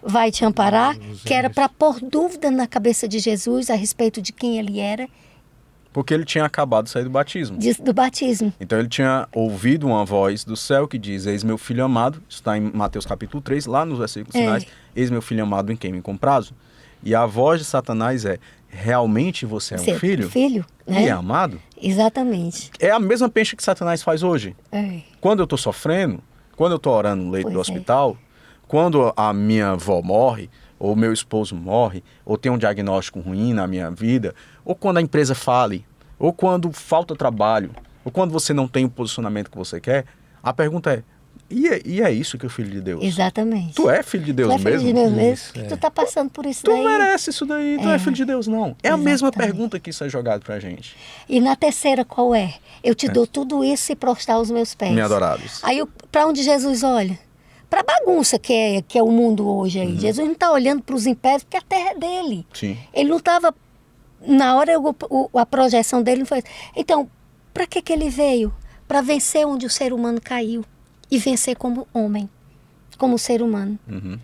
vai te amparar, que era para pôr dúvida na cabeça de Jesus a respeito de quem ele era. Porque ele tinha acabado de sair do batismo. Do batismo. Então ele tinha ouvido uma voz do céu que diz, eis meu filho amado, isso está em Mateus capítulo 3, lá nos versículos finais, eis meu filho amado em quem me comprazo. E a voz de Satanás é, realmente você é um filho? Filho, né? E é amado? Exatamente. É a mesma peixe que Satanás faz hoje. Quando eu estou sofrendo, quando eu estou orando no leito do hospital, quando a minha avó morre, ou meu esposo morre, ou tem um diagnóstico ruim na minha vida, ou quando a empresa fale, ou quando falta trabalho, ou quando você não tem o posicionamento que você quer, a pergunta é, e é isso que é o Filho de Deus? Exatamente. Tu é filho de Deus mesmo? Tu é filho de Deus mesmo? Tu está passando por isso daí? Tu merece isso daí, tu é filho de Deus, não. É a mesma pergunta que isso é jogado pra gente. E na terceira qual é? Eu te dou tudo isso e prostrar aos meus pés. Me adorados. Aí para onde Jesus olha? Para a bagunça que é o mundo hoje aí. Jesus não está olhando para os impérios, porque a terra é dele. Sim. Ele não estava... Na hora, a projeção dele não foi... Então, para que ele veio? Para vencer onde o ser humano caiu. E vencer como homem. Como ser humano. Uhum.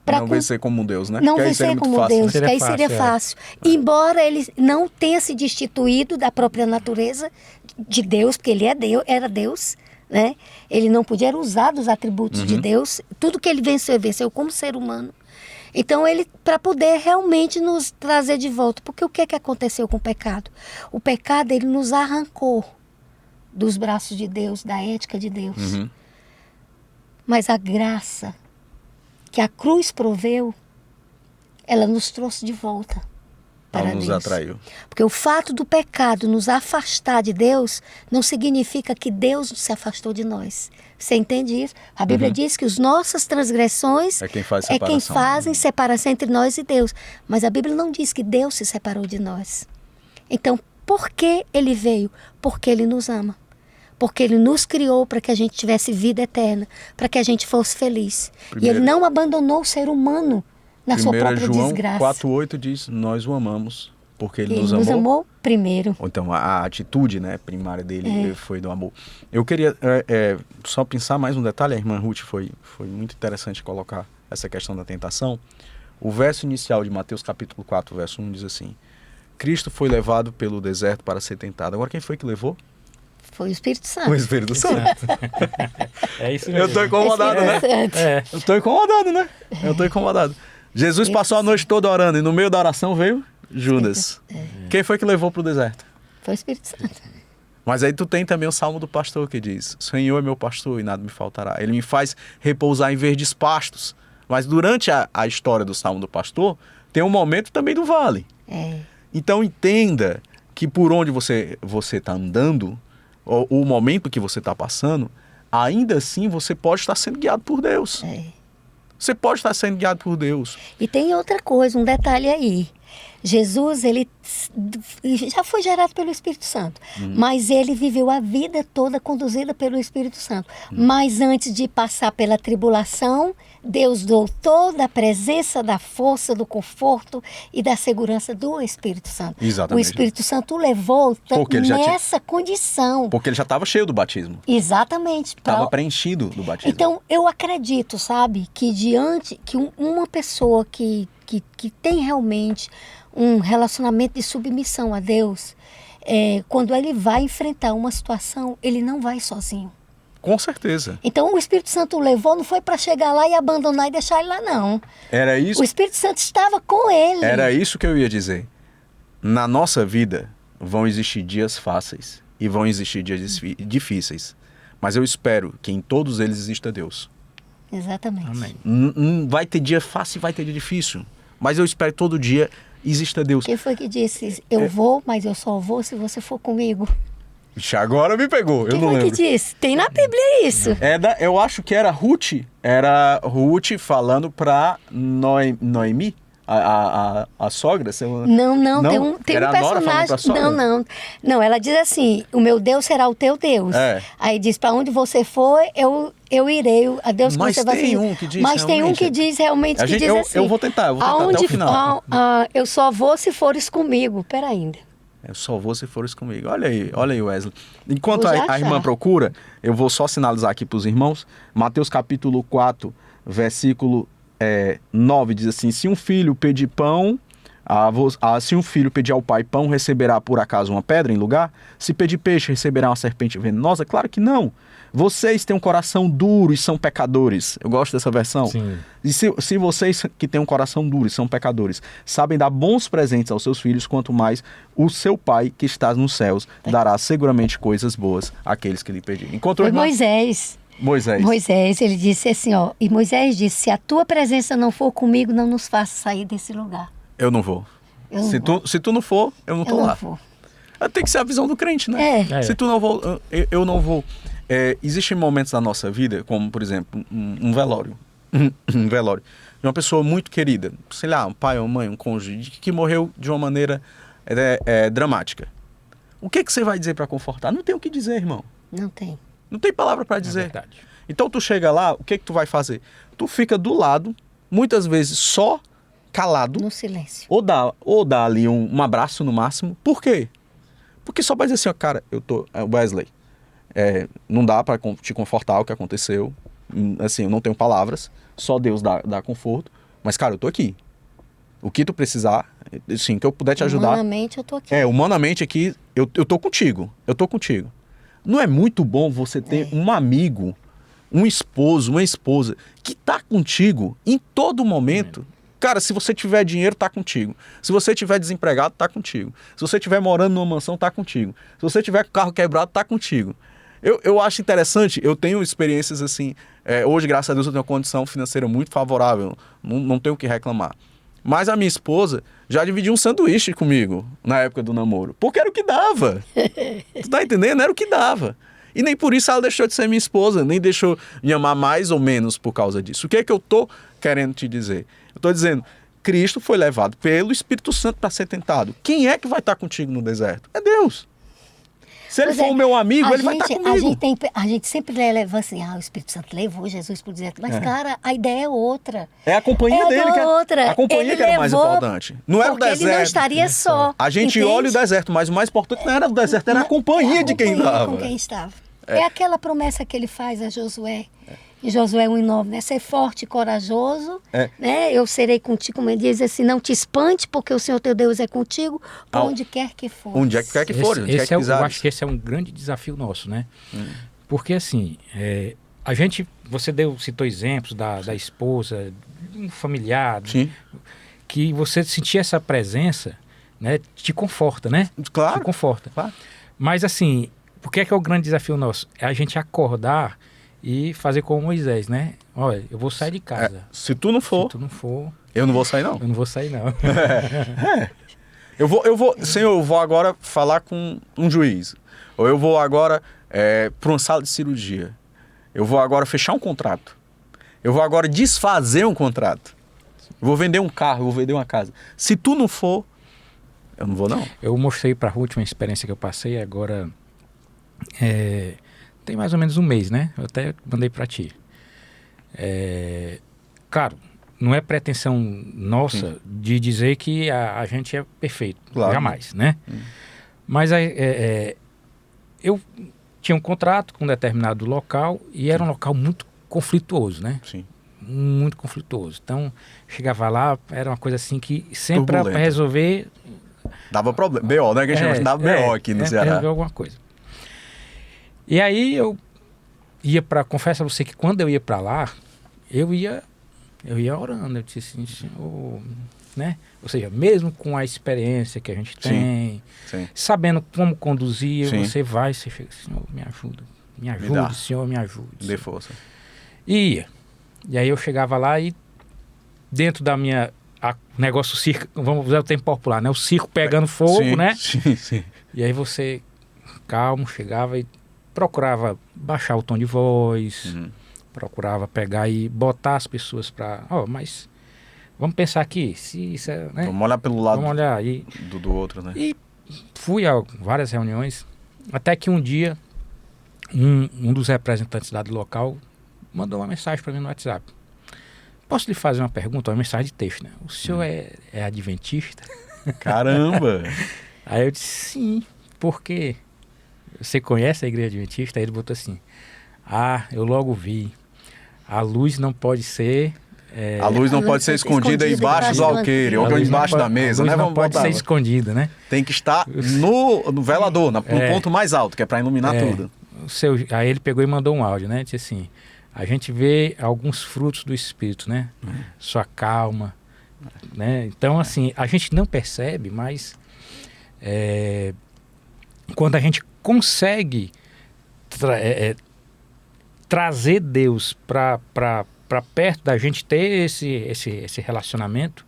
Não vencer como Deus, né? Não vencer como Deus, que aí seria fácil. Embora ele não tenha se destituído da própria natureza de Deus, porque ele era Deus, né? Ele não podia usar dos atributos de Deus. Tudo que ele venceu como ser humano. Então, para poder realmente nos trazer de volta. Porque o que aconteceu com o pecado? O pecado, ele nos arrancou dos braços de Deus, da ética de Deus. Mas a graça que a cruz proveu, ela nos trouxe de volta para Ela nos Deus. atraiu. Porque o fato do pecado nos afastar de Deus não significa que Deus se afastou de nós. Você entende isso? A Bíblia diz que as nossas transgressões É quem faz é quem separação. fazem separação entre nós e Deus. Mas a Bíblia não diz que Deus se separou de nós. Então, por que ele veio? Porque ele nos ama. Porque ele nos criou para que a gente tivesse vida eterna, para que a gente fosse feliz. E ele não abandonou o ser humano na sua 1 própria João desgraça. 4,8 diz, nós o amamos, porque ele Ele nos nos amou. amou primeiro. Ou então a atitude, né, primária dele foi do amor. Eu queria só pensar mais um detalhe, a irmã Ruth foi muito interessante colocar essa questão da tentação. O verso inicial de Mateus capítulo 4, verso 1 diz assim, Cristo foi levado pelo deserto para ser tentado. Agora quem foi que levou? Foi o Espírito Santo. O Espírito Santo. É isso mesmo. Eu tô incomodado, né? Espírito Santo. É. Eu tô incomodado, né? Eu tô incomodado. Jesus passou a noite toda orando e no meio da oração veio Judas. Quem foi que levou para o deserto? Foi o Espírito Santo. Mas aí tu tem também o Salmo do pastor que diz, Senhor é meu pastor e nada me faltará. Ele me faz repousar em verdes pastos. Mas durante a história do Salmo do pastor, tem um momento também do vale. É. Então entenda que por onde você está andando, ou o momento que você está passando, ainda assim você pode estar sendo guiado por Deus. É. Você pode estar sendo guiado por Deus. E tem outra coisa, um detalhe aí. Jesus, ele já foi gerado pelo Espírito Santo, mas ele viveu a vida toda conduzida pelo Espírito Santo. Mas antes de passar pela tribulação, Deus deu toda a presença da força, do conforto e da segurança do Espírito Santo. Exatamente. O Espírito Santo o levou Porque ele já tinha- nessa condição. Porque ele já estava cheio do batismo. Exatamente. Estava preenchido do batismo. Então, eu acredito, sabe, que uma pessoa que tem realmente um relacionamento de submissão a Deus, quando ele vai enfrentar uma situação, ele não vai sozinho. Com certeza. Então, o Espírito Santo o levou, não foi para chegar lá e abandonar e deixar ele lá, não. Era isso, O Espírito Santo estava com ele. era isso que eu ia dizer. Na nossa vida vão existir dias fáceis e vão existir dias difíceis. Mas eu espero que em todos eles exista Deus. Exatamente. Amém. Vai ter dia fácil e vai ter dia difícil. Mas eu espero que todo dia exista Deus. Quem foi que disse, eu vou, mas eu só vou se você for comigo? Ixi, agora me pegou, eu Quem não foi lembro. que disse? Tem na Bíblia isso. Eu acho que era Ruth falando para Noemi, a sogra. Não, tem Era um a Nora falando pra personagem. sogra? Não, ela diz assim: o meu Deus será o teu Deus. É. Aí diz: para onde você for, eu irei. A Deus que Mas você vai tem seguir. um que diz Mas tem um realmente. que diz realmente que diz assim: eu vou tentar até o final. Eu só vou se fores comigo. Pera ainda. Eu só vou se fores comigo. Olha aí, Wesley. Enquanto Vou já a irmã achar. procura, eu vou só sinalizar aqui para os irmãos. Mateus capítulo 4, versículo 9 diz assim, se um filho pedir pão, se um filho pedir ao pai pão, receberá por acaso uma pedra em lugar? Se pedir peixe, receberá uma serpente venenosa? Claro que não. Vocês têm um coração duro e são pecadores. Eu gosto dessa versão. Sim. E se vocês que têm um coração duro e são pecadores, sabem dar bons presentes aos seus filhos, quanto mais o seu pai que está nos céus dará seguramente coisas boas àqueles que lhe pedirem. Encontrou, Foi irmã? Moisés. Moisés. Ele disse assim, ó. E Moisés disse: se a tua presença não for comigo, não nos faça sair desse lugar. Eu não vou. Eu não vou. Se tu não for, eu não tô Eu lá. não vou. Tem que ser a visão do crente, né? É. Se tu não for, eu não vou. Existem momentos da nossa vida, como por exemplo, um velório. Um velório. De uma pessoa muito querida. Sei lá, um pai, uma mãe, um cônjuge, que morreu de uma maneira dramática. O que você vai dizer para confortar? Não tem o que dizer, irmão. Não tem. Não tem palavra para É dizer. verdade. Então tu chega lá, o que tu vai fazer? Tu fica do lado, muitas vezes só calado, No silêncio. ou dá ali um abraço no máximo. Por quê? Porque só vai dizer assim, ó, cara, Wesley, não dá para te confortar o que aconteceu. Assim, eu não tenho palavras, só Deus dá conforto. Mas, cara, eu tô aqui. O que tu precisar, assim, que eu puder te ajudar. Humanamente eu tô aqui. Humanamente aqui, eu tô contigo. Eu tô contigo. Não é muito bom você ter um amigo, um esposo, uma esposa que tá contigo em todo momento? Cara, se você tiver dinheiro, tá contigo. Se você tiver desempregado, tá contigo. Se você tiver morando numa mansão, tá contigo. Se você tiver com o carro quebrado, tá contigo. Eu acho interessante, eu tenho experiências assim, hoje, graças a Deus, eu tenho uma condição financeira muito favorável, não tenho o que reclamar. Mas a minha esposa já dividiu um sanduíche comigo na época do namoro, porque era o que dava. Tu tá entendendo? Era o que dava. E nem por isso ela deixou de ser minha esposa, nem deixou me amar mais ou menos por causa disso. O que é que eu tô querendo te dizer? Eu tô dizendo, Cristo foi levado pelo Espírito Santo para ser tentado. Quem é que vai estar contigo no deserto? É Deus. Se ele for o meu amigo, ele vai estar comigo. A gente sempre leva assim, o Espírito Santo levou Jesus para o deserto. Mas, cara, a ideia é outra. É a companhia dele que outra. A companhia que era o mais importante. Não era o deserto. Ele não estaria só. A gente olha o deserto, mas o mais importante não era o deserto, era a companhia de quem estava. Com quem estava. É aquela promessa que ele faz a Josué. Em Josué 1:9, né? Ser forte e corajoso, né? Eu serei contigo, como ele diz assim, não te espante, porque o Senhor teu Deus é contigo, por onde quer que for. Onde quer que for, eu acho que esse é um grande desafio nosso, né? Porque assim, você citou exemplos da esposa, de um familiar, sim, que você sentir essa presença, né? Te conforta, né? Claro. Te conforta. Claro. Mas assim, por que é o grande desafio nosso? É a gente acordar e fazer como Moisés, né? Olha, eu vou sair de casa. Se tu não for, eu não vou sair não. Eu não vou sair não. Eu vou, Senhor, eu vou agora falar com um juiz. Ou eu vou agora para uma sala de cirurgia. Eu vou agora fechar um contrato. Eu vou agora desfazer um contrato. Eu vou vender um carro, eu vou vender uma casa. Se tu não for, eu não vou não. Eu mostrei para a Ruth uma experiência que eu passei agora. Tem mais ou menos um mês, né? Eu até mandei para ti. Claro, não é pretensão nossa de dizer que a gente é perfeito. Claro. Jamais, né? Mas eu tinha um contrato com um determinado local e era um local muito conflituoso, né? Sim. Muito conflituoso. Então, chegava lá, era uma coisa assim que sempre para resolver... Dava problema. BO, né? Que a gente chama de dava BO aqui no Ceará. Resolver alguma coisa. E aí eu ia confesso a você que quando eu ia para lá, eu ia orando, eu disse assim, Senhor, né? Ou seja, mesmo com a experiência que a gente tem, sim. Sabendo como conduzir, sim. Você chega, Senhor, me ajude, Senhor, me ajude. Dê força. E aí eu chegava lá e dentro da minha negócio circo, vamos usar o termo popular, né? O circo pegando fogo, sim, né? Sim, sim. E aí você, calmo, chegava e procurava baixar o tom de voz, procurava pegar e botar as pessoas para... mas vamos pensar aqui, se isso é... Né? Vamos olhar pelo lado vamos olhar do outro, né? E fui a várias reuniões, até que um dia, um dos representantes lá do local mandou uma mensagem para mim no WhatsApp. Posso lhe fazer uma pergunta? Uma mensagem de texto, né? O senhor é adventista? Caramba! Aí eu disse, sim, por quê? Você conhece a igreja adventista? Aí ele botou assim, eu logo vi, a luz não pode ser... a luz não pode ser escondida embaixo do alqueire, ou embaixo da mesa, né? Não pode ser escondida, né? Tem que estar no velador, no ponto mais alto, que é para iluminar tudo. Aí ele pegou e mandou um áudio, né? Disse assim, a gente vê alguns frutos do Espírito, né? Sua calma, né? Então, assim, a gente não percebe, mas quando a gente consegue trazer Deus para perto da gente, ter esse relacionamento,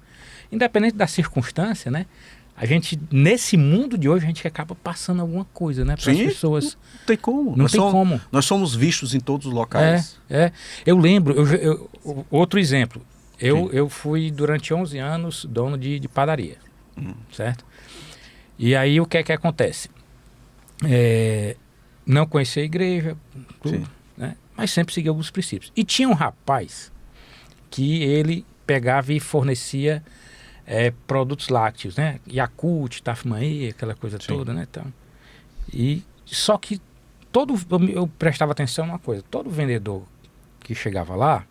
independente da circunstância, né? A gente, nesse mundo de hoje, a gente acaba passando alguma coisa, né? Para as pessoas. Não tem como. Não tem como. Nós somos vistos em todos os locais. Eu lembro, outro exemplo. Eu fui durante 11 anos dono de padaria, certo? E aí o que é que acontece? Não conhecia a igreja, tudo, né? Mas sempre seguia alguns princípios. E tinha um rapaz que ele pegava e fornecia produtos lácteos, né? Yakult, Tafmaê, aquela coisa toda, né? Então, só que eu prestava atenção numa coisa, todo vendedor que chegava lá,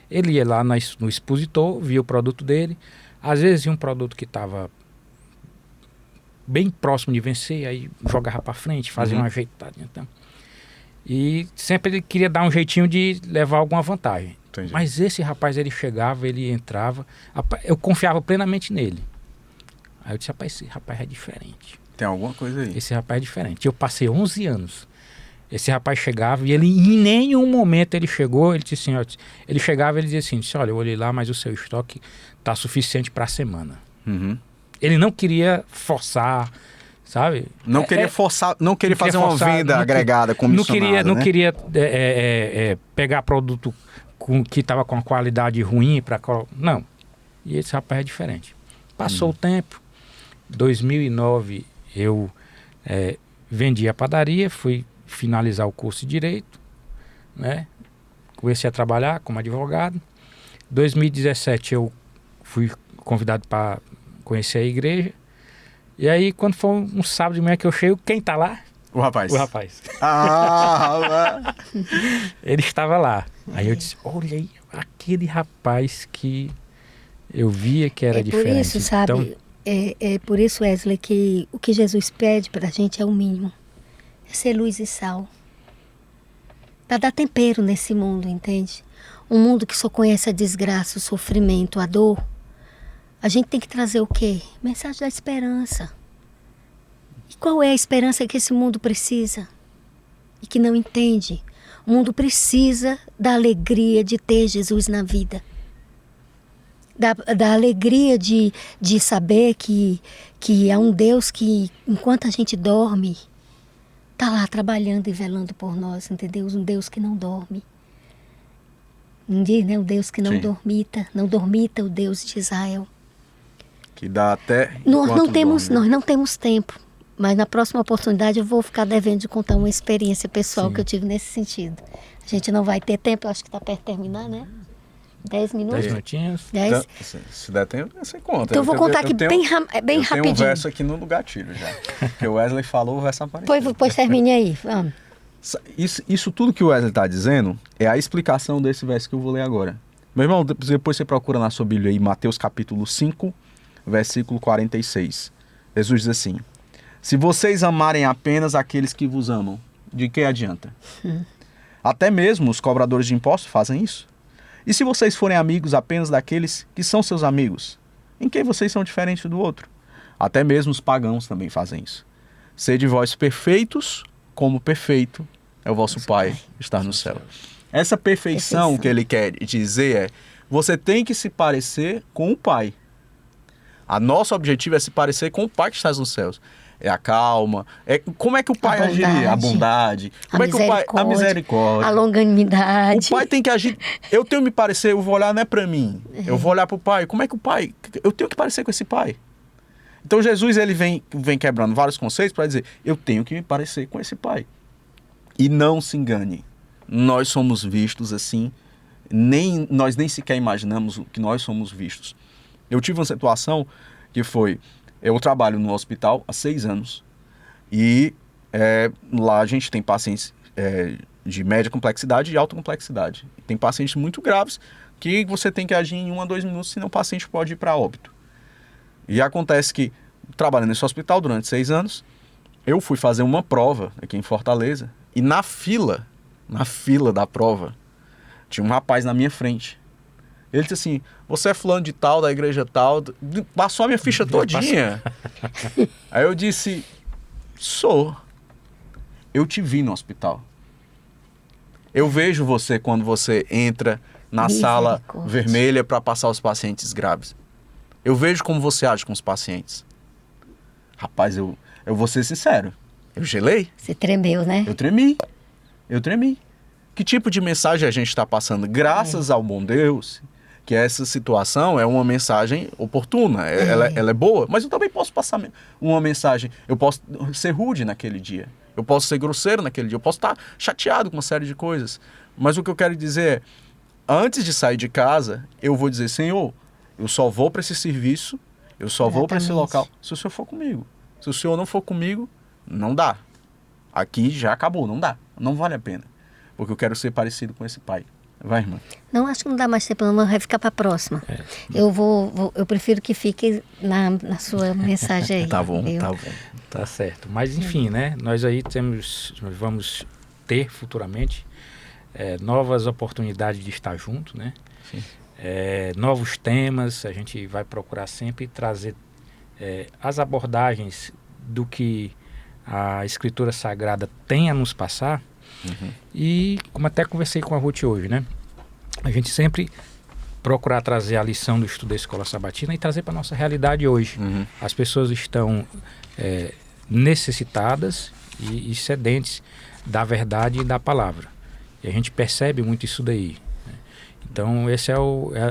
ele ia lá no expositor, via o produto dele, às vezes ia um produto que estava bem próximo de vencer, aí jogava para frente, fazia uma ajeitadinha. Então. E sempre ele queria dar um jeitinho de levar alguma vantagem. Entendi. Mas esse rapaz, ele chegava, ele entrava, eu confiava plenamente nele. Aí eu disse, rapaz, esse rapaz é diferente. Tem alguma coisa aí. Esse rapaz é diferente. Eu passei 11 anos. Esse rapaz chegava e ele em nenhum momento ele chegou, ele disse assim, ó, ele chegava e ele dizia assim, olha, eu olhei lá, mas o seu estoque tá suficiente para a semana. Uhum. Ele não queria forçar, sabe? Não queria forçar, não queria fazer uma venda agregada, comissionada, não queria pegar produto que estava com uma qualidade ruim para... Não. E esse rapaz é diferente. Passou o tempo. 2009 eu vendi a padaria, fui finalizar o curso de Direito, né? Comecei a trabalhar como advogado. 2017 eu fui convidado para conhecer a igreja. E aí, quando foi um sábado de manhã que eu chego, quem tá lá? O rapaz. O rapaz. Ah, ele estava lá. Aí eu disse, olha aí, aquele rapaz que eu via que era diferente. Por isso, sabe, então, é por isso, Wesley, que o que Jesus pede pra gente é o mínimo. É ser luz e sal. Pra dar tempero nesse mundo, entende? Um mundo que só conhece a desgraça, o sofrimento, a dor. A gente tem que trazer o quê? Mensagem da esperança. E qual é a esperança que esse mundo precisa? E que não entende. O mundo precisa da alegria de ter Jesus na vida. Da alegria de saber que há um Deus que, enquanto a gente dorme, está lá trabalhando e velando por nós, entendeu? Um Deus que não dorme. Não diz, né? O Deus que não dormita. Não dormita o Deus de Israel. Que dá até... Nós não temos tempo. Mas na próxima oportunidade eu vou ficar devendo de contar uma experiência pessoal que eu tive nesse sentido. A gente não vai ter tempo, eu acho que está perto de terminar, né? 10 minutos? 10 minutinhos. 10. Então, se der tempo, você conta. Então eu vou contar aqui bem rapidinho. Eu tenho um verso aqui no gatilho já. Que o Wesley falou, o verso apareceu. Pois termine aí, vamos. Isso tudo que o Wesley está dizendo é a explicação desse verso que eu vou ler agora. Meu irmão, depois você procura na sua Bíblia aí, Mateus capítulo 5, versículo 46. Jesus diz assim: se vocês amarem apenas aqueles que vos amam, de que adianta? Até mesmo os cobradores de impostos fazem isso. E se vocês forem amigos apenas daqueles que são seus amigos, em que vocês são diferentes do outro? Até mesmo os pagãos também fazem isso. Sede vós perfeitos, como perfeito é o vosso Pai que está no céu. Essa perfeição que ele quer dizer é, você tem que se parecer com o Pai. A nosso objetivo é se parecer com o Pai que está nos céus. É a calma. Como é que o Pai agiria? A bondade. Como é que o Pai... A misericórdia. A longanimidade. O Pai tem que agir... Eu tenho que me parecer, eu vou olhar não é para mim. Eu vou olhar para o Pai. Como é que o Pai... Eu tenho que parecer com esse Pai. Então Jesus ele vem quebrando vários conceitos para dizer, eu tenho que me parecer com esse Pai. E não se engane. Nós somos vistos assim, nós nem sequer imaginamos que nós somos vistos. Eu tive uma situação que foi... Eu trabalho no hospital há 6 anos e lá a gente tem pacientes de média complexidade e alta complexidade. Tem pacientes muito graves que você tem que agir em 1 a 2 minutos, senão o paciente pode ir para óbito. E acontece que, trabalhando nesse hospital durante 6 anos, eu fui fazer uma prova aqui em Fortaleza e na fila da prova, tinha um rapaz na minha frente. Ele disse assim, você é fulano de tal, da igreja tal, passou a minha ficha todinha. Aí eu disse, sou. Eu te vi no hospital. Eu vejo você quando você entra na sala vermelha para passar os pacientes graves. Eu vejo como você age com os pacientes. Rapaz, eu vou ser sincero, eu gelei. Você tremeu, né? Eu tremi. Que tipo de mensagem a gente está passando? Graças ao bom Deus... que essa situação é uma mensagem oportuna, ela é boa, mas eu também posso passar uma mensagem, eu posso ser rude naquele dia, eu posso ser grosseiro naquele dia, eu posso estar chateado com uma série de coisas, mas o que eu quero dizer é, antes de sair de casa, eu vou dizer, Senhor, eu só vou para esse serviço, eu só vou para esse local, se o Senhor for comigo. Se o Senhor não for comigo, não dá. Aqui já acabou, não dá, não vale a pena, porque eu quero ser parecido com esse Pai. Vai, irmã. Não, acho que não dá mais tempo, não, vai ficar para a próxima. Eu prefiro que fique na sua mensagem aí. Tá bom. Tá certo. Mas enfim, né? Nós aí vamos ter futuramente novas oportunidades de estar junto, né? Novos temas, a gente vai procurar sempre trazer as abordagens do que a Escritura Sagrada tem a nos passar, E como até conversei com a Ruth hoje, né? A gente sempre procurar trazer a lição do estudo da Escola Sabatina e trazer para a nossa realidade hoje. As pessoas estão necessitadas e sedentes da verdade e da palavra. E a gente percebe muito isso daí. Né? Então, essa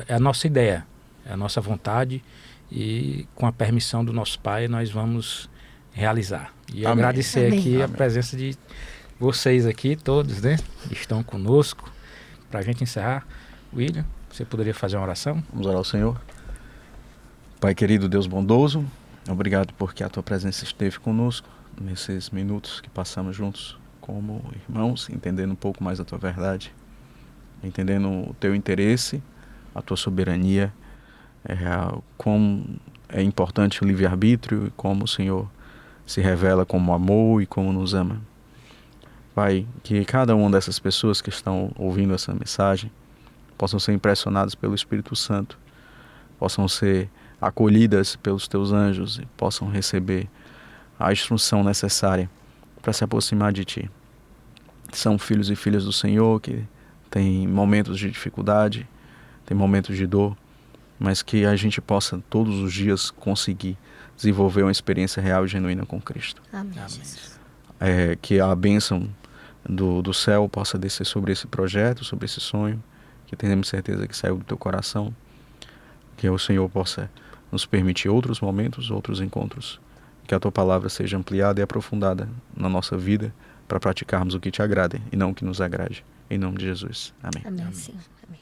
é a nossa ideia, é a nossa vontade, e com a permissão do nosso Pai nós vamos realizar. E Amém. agradecer Amém. aqui a Amém. presença de vocês aqui, todos, né? Que estão conosco. Para a gente encerrar, William, você poderia fazer uma oração? Vamos orar ao Senhor. Pai querido, Deus bondoso, obrigado porque a tua presença esteve conosco nesses minutos que passamos juntos como irmãos, entendendo um pouco mais a tua verdade, entendendo o teu interesse, a tua soberania, como é importante o livre-arbítrio e como o Senhor se revela como amor e como nos ama. Pai, que cada uma dessas pessoas que estão ouvindo essa mensagem possam ser impressionadas pelo Espírito Santo, possam ser acolhidas pelos teus anjos e possam receber a instrução necessária para se aproximar de ti. São filhos e filhas do Senhor que têm momentos de dificuldade, têm momentos de dor, mas que a gente possa todos os dias conseguir desenvolver uma experiência real e genuína com Cristo. Amém. Amém. Jesus. Que a bênção do céu possa descer sobre esse projeto, sobre esse sonho, que tenhamos certeza que saiu do teu coração, que o Senhor possa nos permitir outros momentos, outros encontros, que a tua palavra seja ampliada e aprofundada na nossa vida para praticarmos o que te agrade e não o que nos agrade. Em nome de Jesus. Amém. Amém, Senhor. Amém.